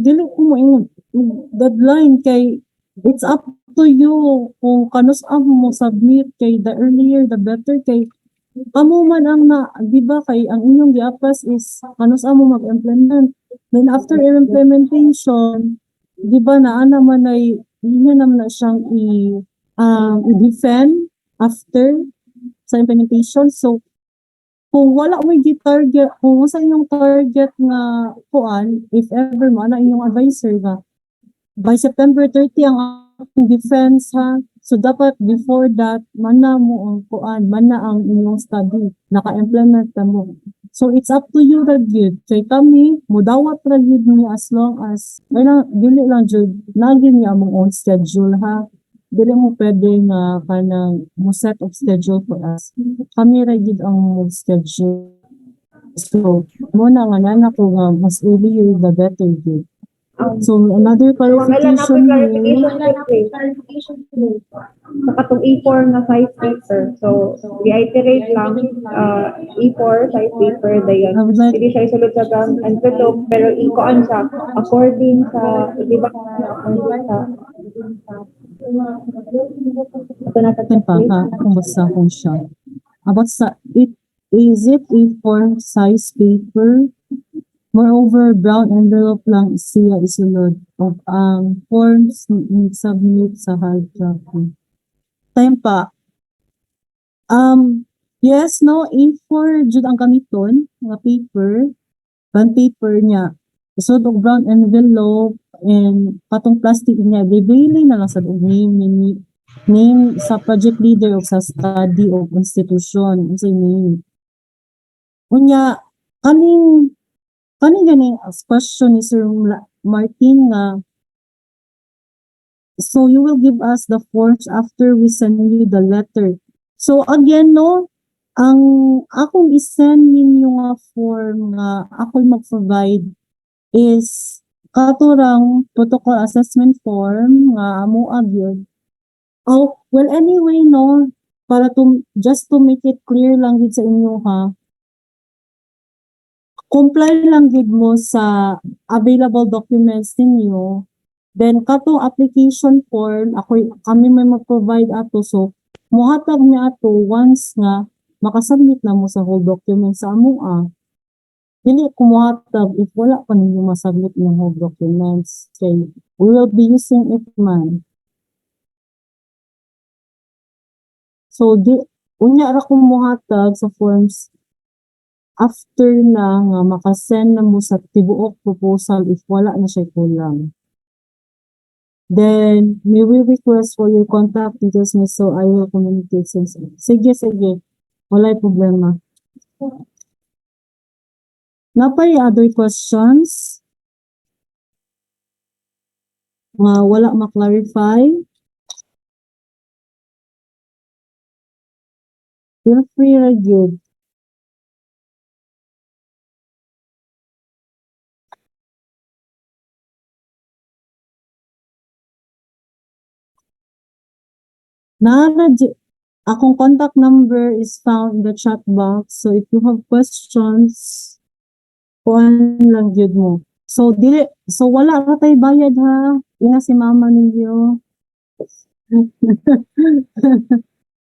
Dili ko mo yung deadline kay it's up to you kung kanus mo submit kay the earlier the better kay amo man ang di ba kay ang inyong giapas is kanus mo mag-implement, then after implementation di ba naa naman ay yun naman na siyang i-defend after sa implementation. So kung wala mo target, kung sa inyong target nga kuan, if ever mo ana inyong advisor nga by September 30 ang akong defense ha. So dapat before that mana mo ang kuan, mana ang inyong study naka-implement na mo. So it's up to you ra gyud. Kay kami mudawat ra gyud ni as long as dili lang jud nagin ni among own schedule ha. Dili mo pwede nga kanang mo set of schedule for us. Kami ra gyud ang mo schedule. So mo na nga nana ko nga mas earlier the better gyud. So another clarification sa katong A4 na size paper. So, reiterate lang, A4 size paper, dayon. Hindi siya isulod sa brown envelope, pero ikoan siya according sa, di ba, according sa, ito na sa checklist. kung basta ko siya. About sa is it A4 size paper? Moreover, brown envelope lang siya isulod of forms submit sa hard copy. Time pa. Yes, no, A4 jud ang gamiton nga paper. Bond paper niya. Isod og brown envelope and patong plastic niya. Bibili na lang sa name sa project leader o sa study o institution. Sa name. Unya, kaning ganing question ni Sir Martin nga, so you will give us the forms after we send you the letter. So again, no, ang akong isend ninyo nga form nga ako'y mag-provide is katurang protocol assessment form nga amo agyod. Oh, well anyway, no, para just to make it clear lang gid sa inyo ha, comply lang gid mo sa available documents ninyo. Then katong application form kami may mag-provide ato, so mohatag mi ato once nga makasubmit na mo sa whole document sa amoa. Dili ko mohatag if wala pa ninyo masubmit ng whole documents. Okay, we will be using it man. So unya ra ko mohatag sa forms after na nga makasend na mo sa tibuok proposal if wala na siya kulang. Then, may we request for your contact details na so I will communicate since. Sige. Walay problema. Napay other questions? Wala ma-clarify? Feel free ra gyud. Akong contact number is found in the chat box. So if you have questions, kuan lang gyud mo. So wala ra tay bayad ha. Ina si mama ninyo.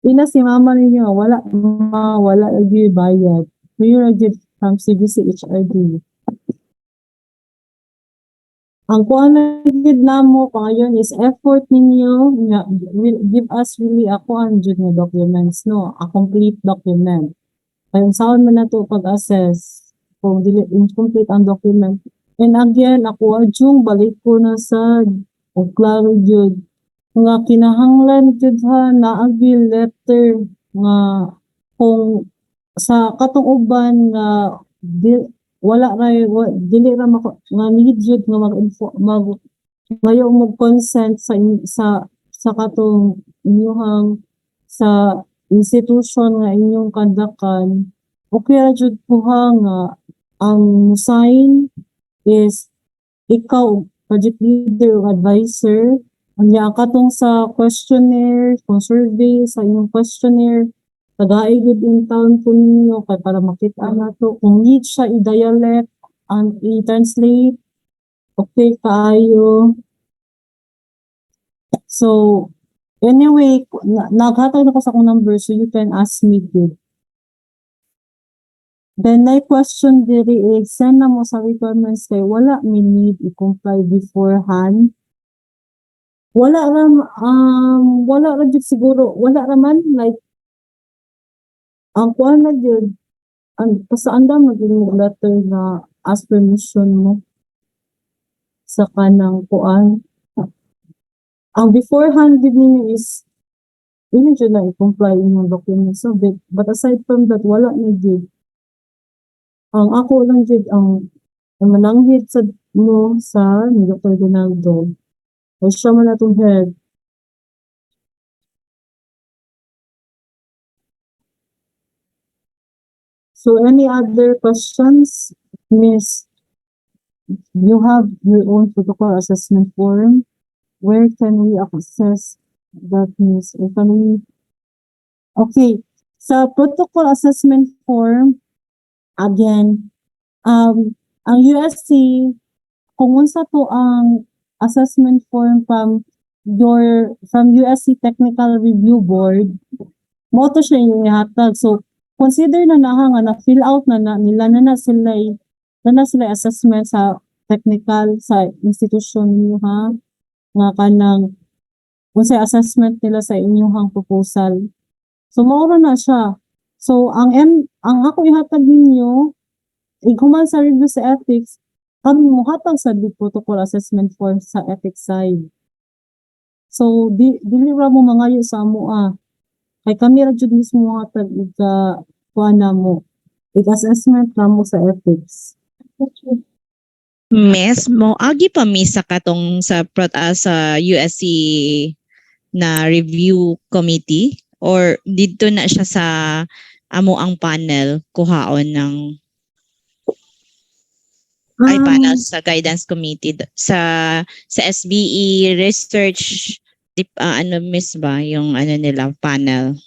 Ina si mama ninyo, wala gyud bayad. Free ra gyud from CBC HRD. Ang kuan gyud namo pangayon is effort ninyo nga will give us really kuan jud nga documents, no, a complete document. Kaya saan man nato pag-assess kung dili incomplete ang document. And again, ako adjung balik ko na sa klaro jud nga kinahanglan jud ha naagi letter nga kung sa katong uban nga wala ra dili ra nga need jud nga mag ngayon mag-consent sa katong inyong sa institution nga inyong kandakan. Okay ra jud po nga ang sign is ikaw project leader o advisor. Anya katong sa questionnaire, kung survey sa inyong questionnaire, tagaay gud in town po ninyo kay para makita nato kung need siya i-dialect and i-translate. Okay kaayo. So anyway, naghatag na ko sa akong number so you can ask me good. Then my question diri is send na mo sa requirements kay wala mi need i-comply beforehand. Wala ra jud siguro, wala ra man like ang kuan na jud ang pasaanda mo jud yung letter na ask permission mo sa kanang kuan. Ang beforehand gid ninyo is yun jud na i-comply inyong documents. So, but aside from that, wala na jud. Ang ako lang jud ang mananghid sa mo sa ni Dr. Donaldo. O siya man atong head. So any other questions, Miss? You have your own protocol assessment form. Where can we access that, Miss? Or can we... Okay, sa protocol assessment form, again, ang USC, kung unsa to ang assessment form from USC Technical Review Board, mo to siya yung ihatag. So, consider na nga na-fill out na nila na sila assessment sa technical sa institution niyo ha nga kanang unsay assessment nila sa inyong proposal. So mao na siya. So ang ako ihatag ninyo iguman sa review sa ethics kami mohatag sa protocol assessment form sa ethics side. So dili ra mo mangayo sa amo kay kami ra jud mismo mohatag kuana mo assessment na mo sa ethics. Miss, mo agi pa mi sa katong sa USC na review committee or dito na siya sa amo ang panel kuhaon ng panel sa guidance committee sa SBE research miss ba yung nila panel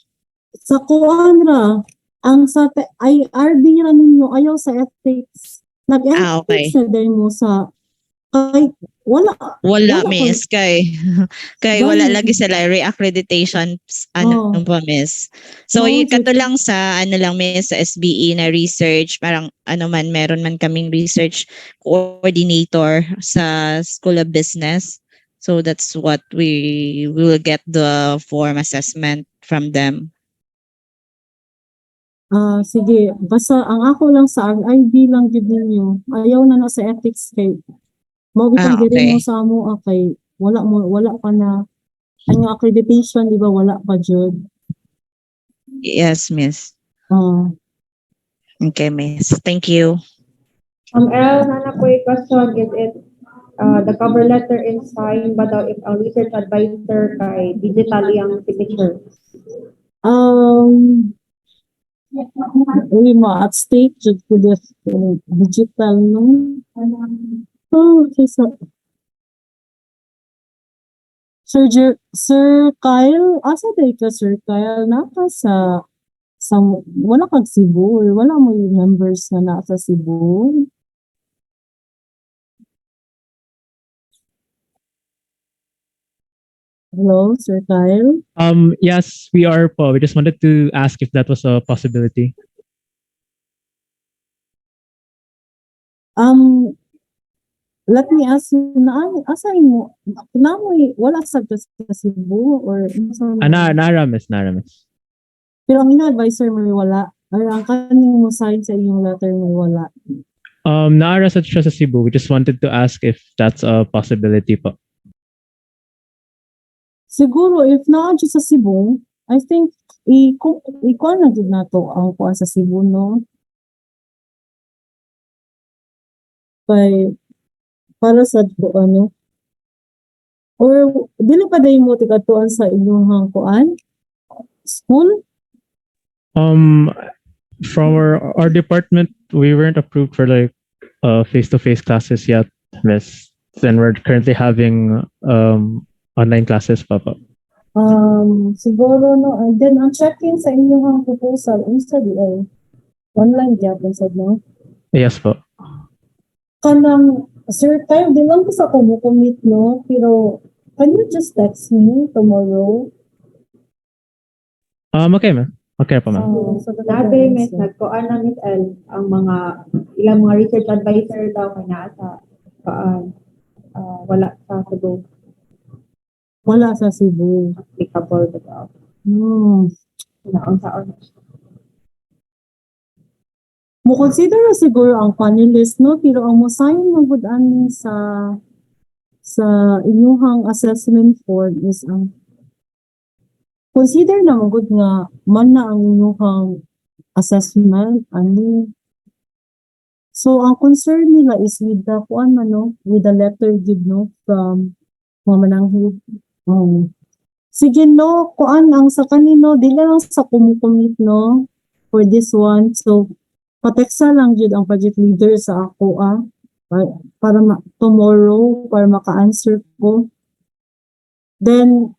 sa kuan ra ang sa IRB ra ninyo ayaw sa ethics okay. Sa mo sa kay wala miss kay wala lagi sila re-accreditation pa miss. So kato lang sa lang miss sa SBE na research parang meron man kaming research coordinator sa School of Business. So that's what we will get the form assessment from them. Sige, basta ang ako lang sa RIB lang gid ninyo. Ayaw na sa ethics kay mo bitong diri mo sa amo kay wala pa na ang accreditation di ba wala pa jud. Yes, miss. Okay, miss. Thank you. El, nana ko question is it the cover letter and sign ba daw if ang research advisor kay digitally ang signature? At state jud ko digital no. Okay, so Sir Kyle, asa day ka Sir Kyle? Naka sa wala kag Cebu or wala mo yung members na nasa Cebu? Hello, Sir Kyle? Yes, we are po. We just wanted to ask if that was a possibility. Let me ask you, asay mo, wala sa Cebu or Naramis. Pero ang ina-advisor mo wala, or ang kaning mo sign sa inyong letter mo wala. Naara sa Cebu. We just wanted to ask if that's a possibility po. Siguro, if naa sa Cebu, I think ikuan na jud nato ang kuan sa Cebu, no? Kay para sa ano, or dili pa dahil mo tikatuan sa inyong kuan school? Um, from our department, we weren't approved for like face-to-face classes yet, Miss. Then we're currently having online classes, Papa. Siguro no, and then ang check-in sa inyong proposal, unsa di ay online gyapon sad, no? Yes, po. Kanang, sir, tayo, di lang ko sa kumukumit, no? Pero, can you just text me tomorrow? Okay, ma'am. Okay po, ma'am. So that I Dati, can Miss, answer. nagkuan na Miss El, ang ilang mga research advisor daw kay naa sa wala sa Cebu Wala sa Cebu. applicable daw. Naon sa Mo consider na siguro ang panelist, no? Pero ang mosayon mo gud ani sa inyong assessment form is ang consider na mo gud nga man na ang inyong assessment ani. So ang concern nila is with the kuan man, no? With the letter gid, no, from Mamananghid. Sige, no, kuan ang sa kanino dili lang sa kumukumit, no, for this one. So pateksa lang jud ang project leader sa ako para tomorrow para maka-answer ko. Then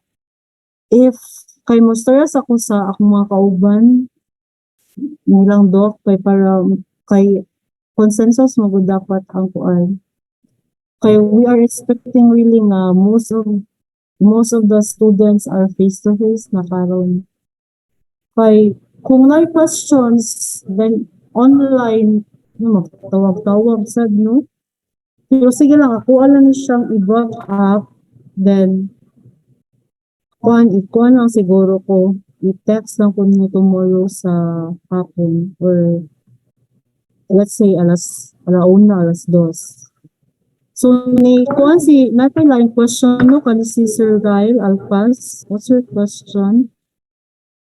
if kay mo stress ako sa akong mga kauban nilang doc para kay consensus mo gud dapat ang kuan. Kay we are expecting really nga most of the students are face-to-face na karon. Kay kung may questions, then online, tawag-tawag sad, no? Pero sige lang, ako alam na siyang i-brought up, then ikuan lang siguro ko, i-text lang ko niyo tomorrow sa hapon, or let's say alauna, alas 2. So, kuan natin lang question, no, kan si Sir Ryle Alpaz. What's your question?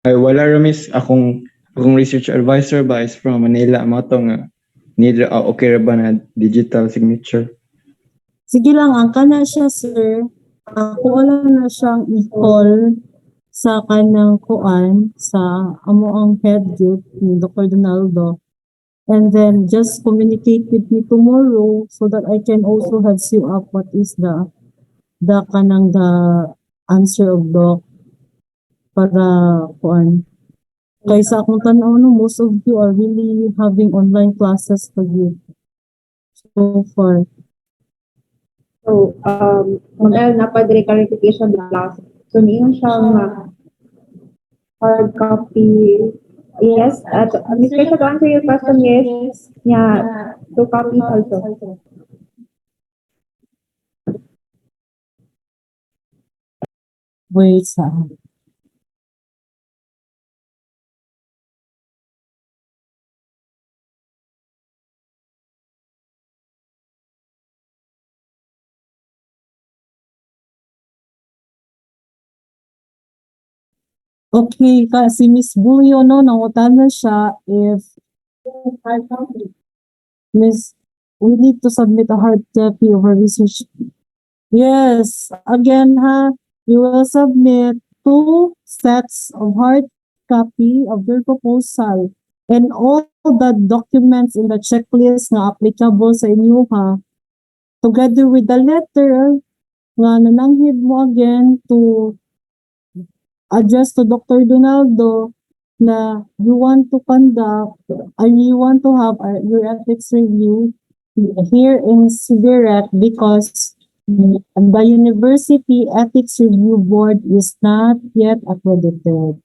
Ay, wala Ramis. Akong research advisor ba is from Manila. Mo to nga. Okay ra ba na digital signature? Sige lang, ang kana siya, sir. Ako alam na siyang i-call sa kanang kuan sa amo ang head group ni Dr. Donaldo. And then just communicate with me tomorrow so that I can also heads you up what is the answer of doc para kuan. Kaysa akong tanaw, no, most of you are really having online classes for you so far. So, model na padre clarification class. So, niyon siyang hard copy. Yes, Mr. to answer your question, yes. Yeah, 2 copies also. Wait, okay, si Miss Bulyo, no, nangutan na siya if Miss, we need to submit a hard copy of our research. Yes, again, you will submit 2 sets of hard copy of your proposal and all the documents in the checklist na applicable sa inyo, together with the letter nga nananghid mo again to address to Dr. Donaldo na you want to conduct and you want to have your ethics review here in Sibirat because the University Ethics Review Board is not yet accredited.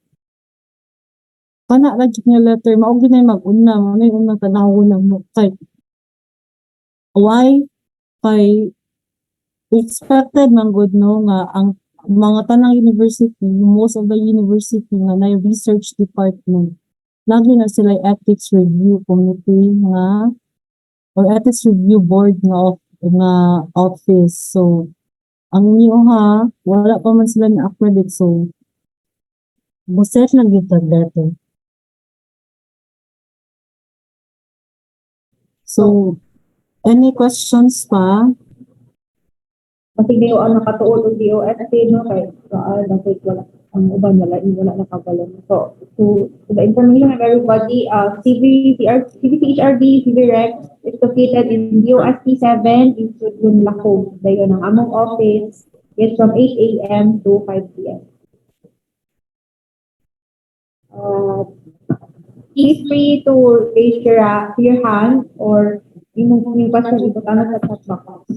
Kana ra gyud nga letter, mao gyud na mag-una, mao na yung unang tanawon na mo kay why kay expected man gud, no, nga ang mga tanang university, most of the university nga na research department, lagi na sila ethics review committee nga or ethics review board nga office. So ang inyo wala pa man sila na accredit, so Buset lang yung tableto. So, any questions pa? Kasi di ang nakatuon ng DOST, no? Kaya bakit wala, ang uban wala nakabalon. So the information of everybody, CVCHRD, CVREX is located in DOST 7 in Sudlun, Lacog. Dayon ang among office is from 8 a.m. to 5 p.m. Feel free to raise your hand or yung question ibutan sa chat box.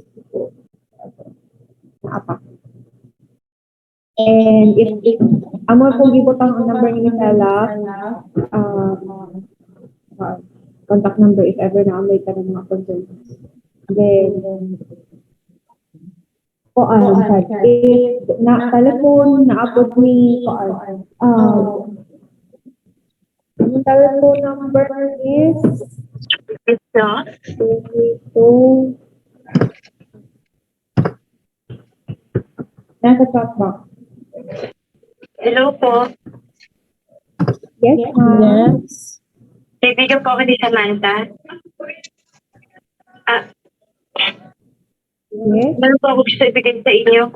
Apa. And if amo kung gibutang ang number ni Stella, contact number if ever na may ka ng mga concerns. Then, if na telephone, na-upload ni yung telephone number is 22. Nasa chat box. Hello po. Yes, ma'am. Yes. Kaibigan po ako ni Samantha. Yes. Meron po ako gusto ibigay sa inyo.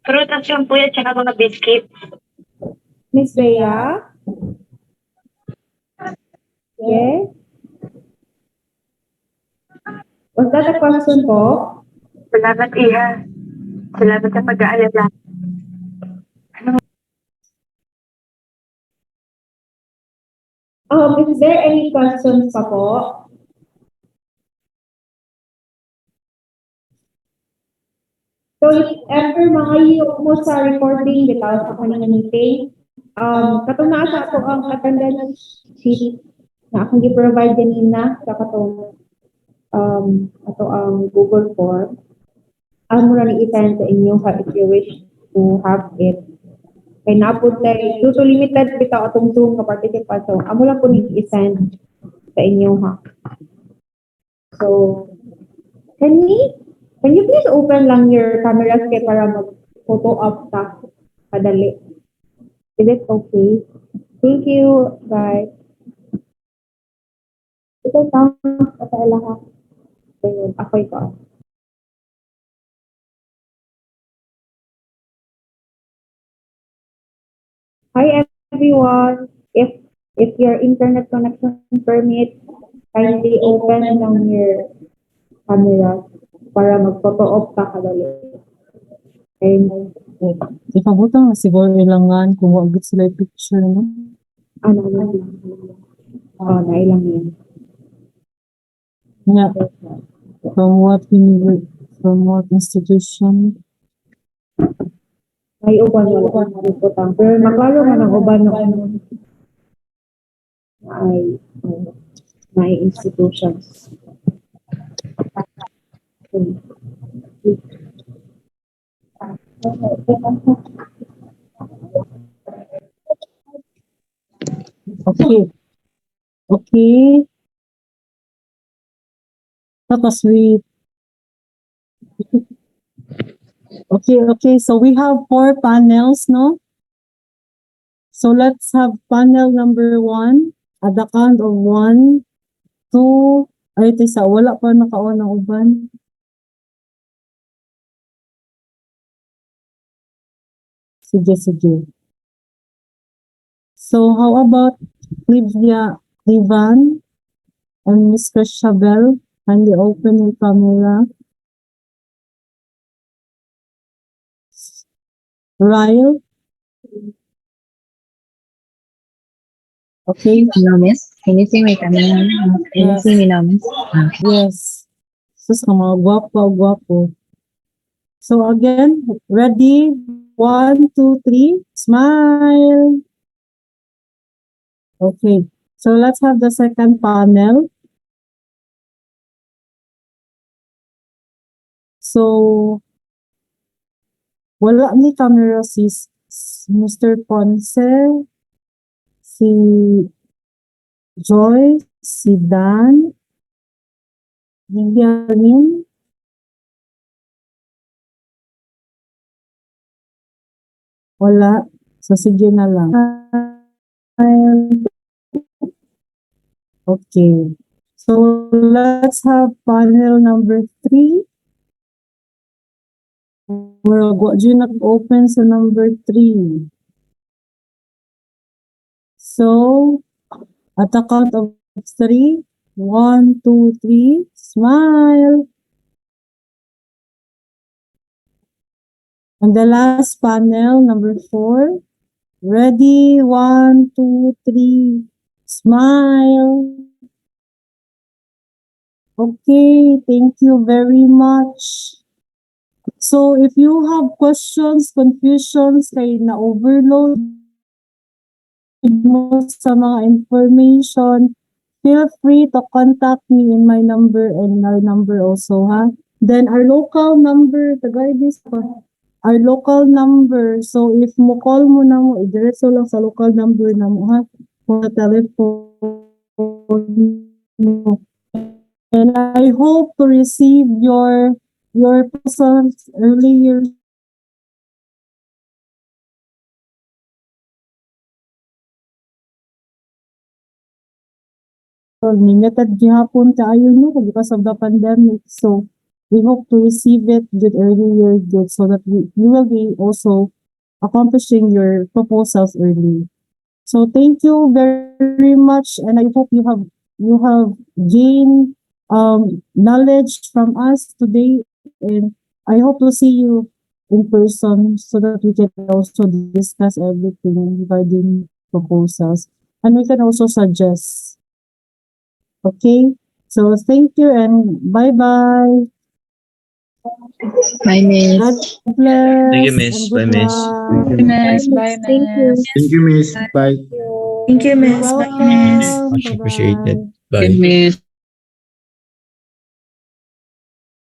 Prutas lang po yan, tsaka mga biscuit. Miss Rhea? Yes. Was that a question po? Salamat, Iha. Salamat sa pag-aalala. Is there any questions pa po? So if ever mga mo sa recording bitaw sa kanang meeting, katong naa sa ato ang attendance sheet na akong gi-provide dinina sa katong ato ang Google form. Amo ra ni i-send sa inyo if you wish to have it. Kay napod na due to limited bitaw atong Zoom ka participants, so amo lang po ni i-send sa inyo ha. So can you please open lang your cameras kay para mag-photo up ta kadali. Is it okay? Thank you, guys. Ito tama sa lahat. Ayun, ako ito. Hi everyone. If your internet connection permits, kindly open lang your camera para mag-photo op ka kadali. And Ipabutang na siguro ilangan kung wag sila yung picture, no? nailang yan. Yeah. From what institution? May uban wala ko putang. Pero maklaro man ang uban ng may institutions. Okay. Okay. Tapos okay. So we have 4 panels, no? So let's have panel number 1 at the count of 1, 2, ay, tisa, wala pa nakaon ng uban. Sige. So how about Livia Ivan and Miss Chabel? Kindly open your camera. Ryle? Okay. Hello, miss. Can you see my camera? Can you see me now, miss? Yes. Sus, mga gwapo. So again, ready? 1, 2, 3. Smile. Okay. So let's have the second panel. So, wala ni camera si Mr. Ponce, si Joy, si Dan, Vivian, wala, So, sige na lang. Okay. So, let's have panel number 3. We'll go, open sa number 3. So, at the count of 3, 1, 2, 3, smile. And the last panel, number 4. Ready, 1, 2, 3, smile. Okay, thank you very much. So if you have questions, confusions, kay na-overload mo sa mga information, feel free to contact me in my number and our number also, ha? Then our local number, our local number. So if mo call mo na mo, idiretso lang sa local number na mo, ha? Kung sa telephone mo. And I hope to receive your presence earlier. Limited gihapon kaayo no because of the pandemic. So we hope to receive it good earlier, good, so that you will be also accomplishing your proposals early. So thank you very much, and I hope you have gained knowledge from us today, and I hope to see you in person so that we can also discuss everything regarding proposals, and we can also suggest. Okay, so thank you and bye-bye. Bye, Miss. God bless. Thank you, Miss. and Bye, good Miss. luck. Miss. Bye, Thank you. Miss. Thank you, Miss. Bye. Thank you, You're Miss. Bye, welcome. Miss. Much appreciated. Bye-bye. Bye. Miss.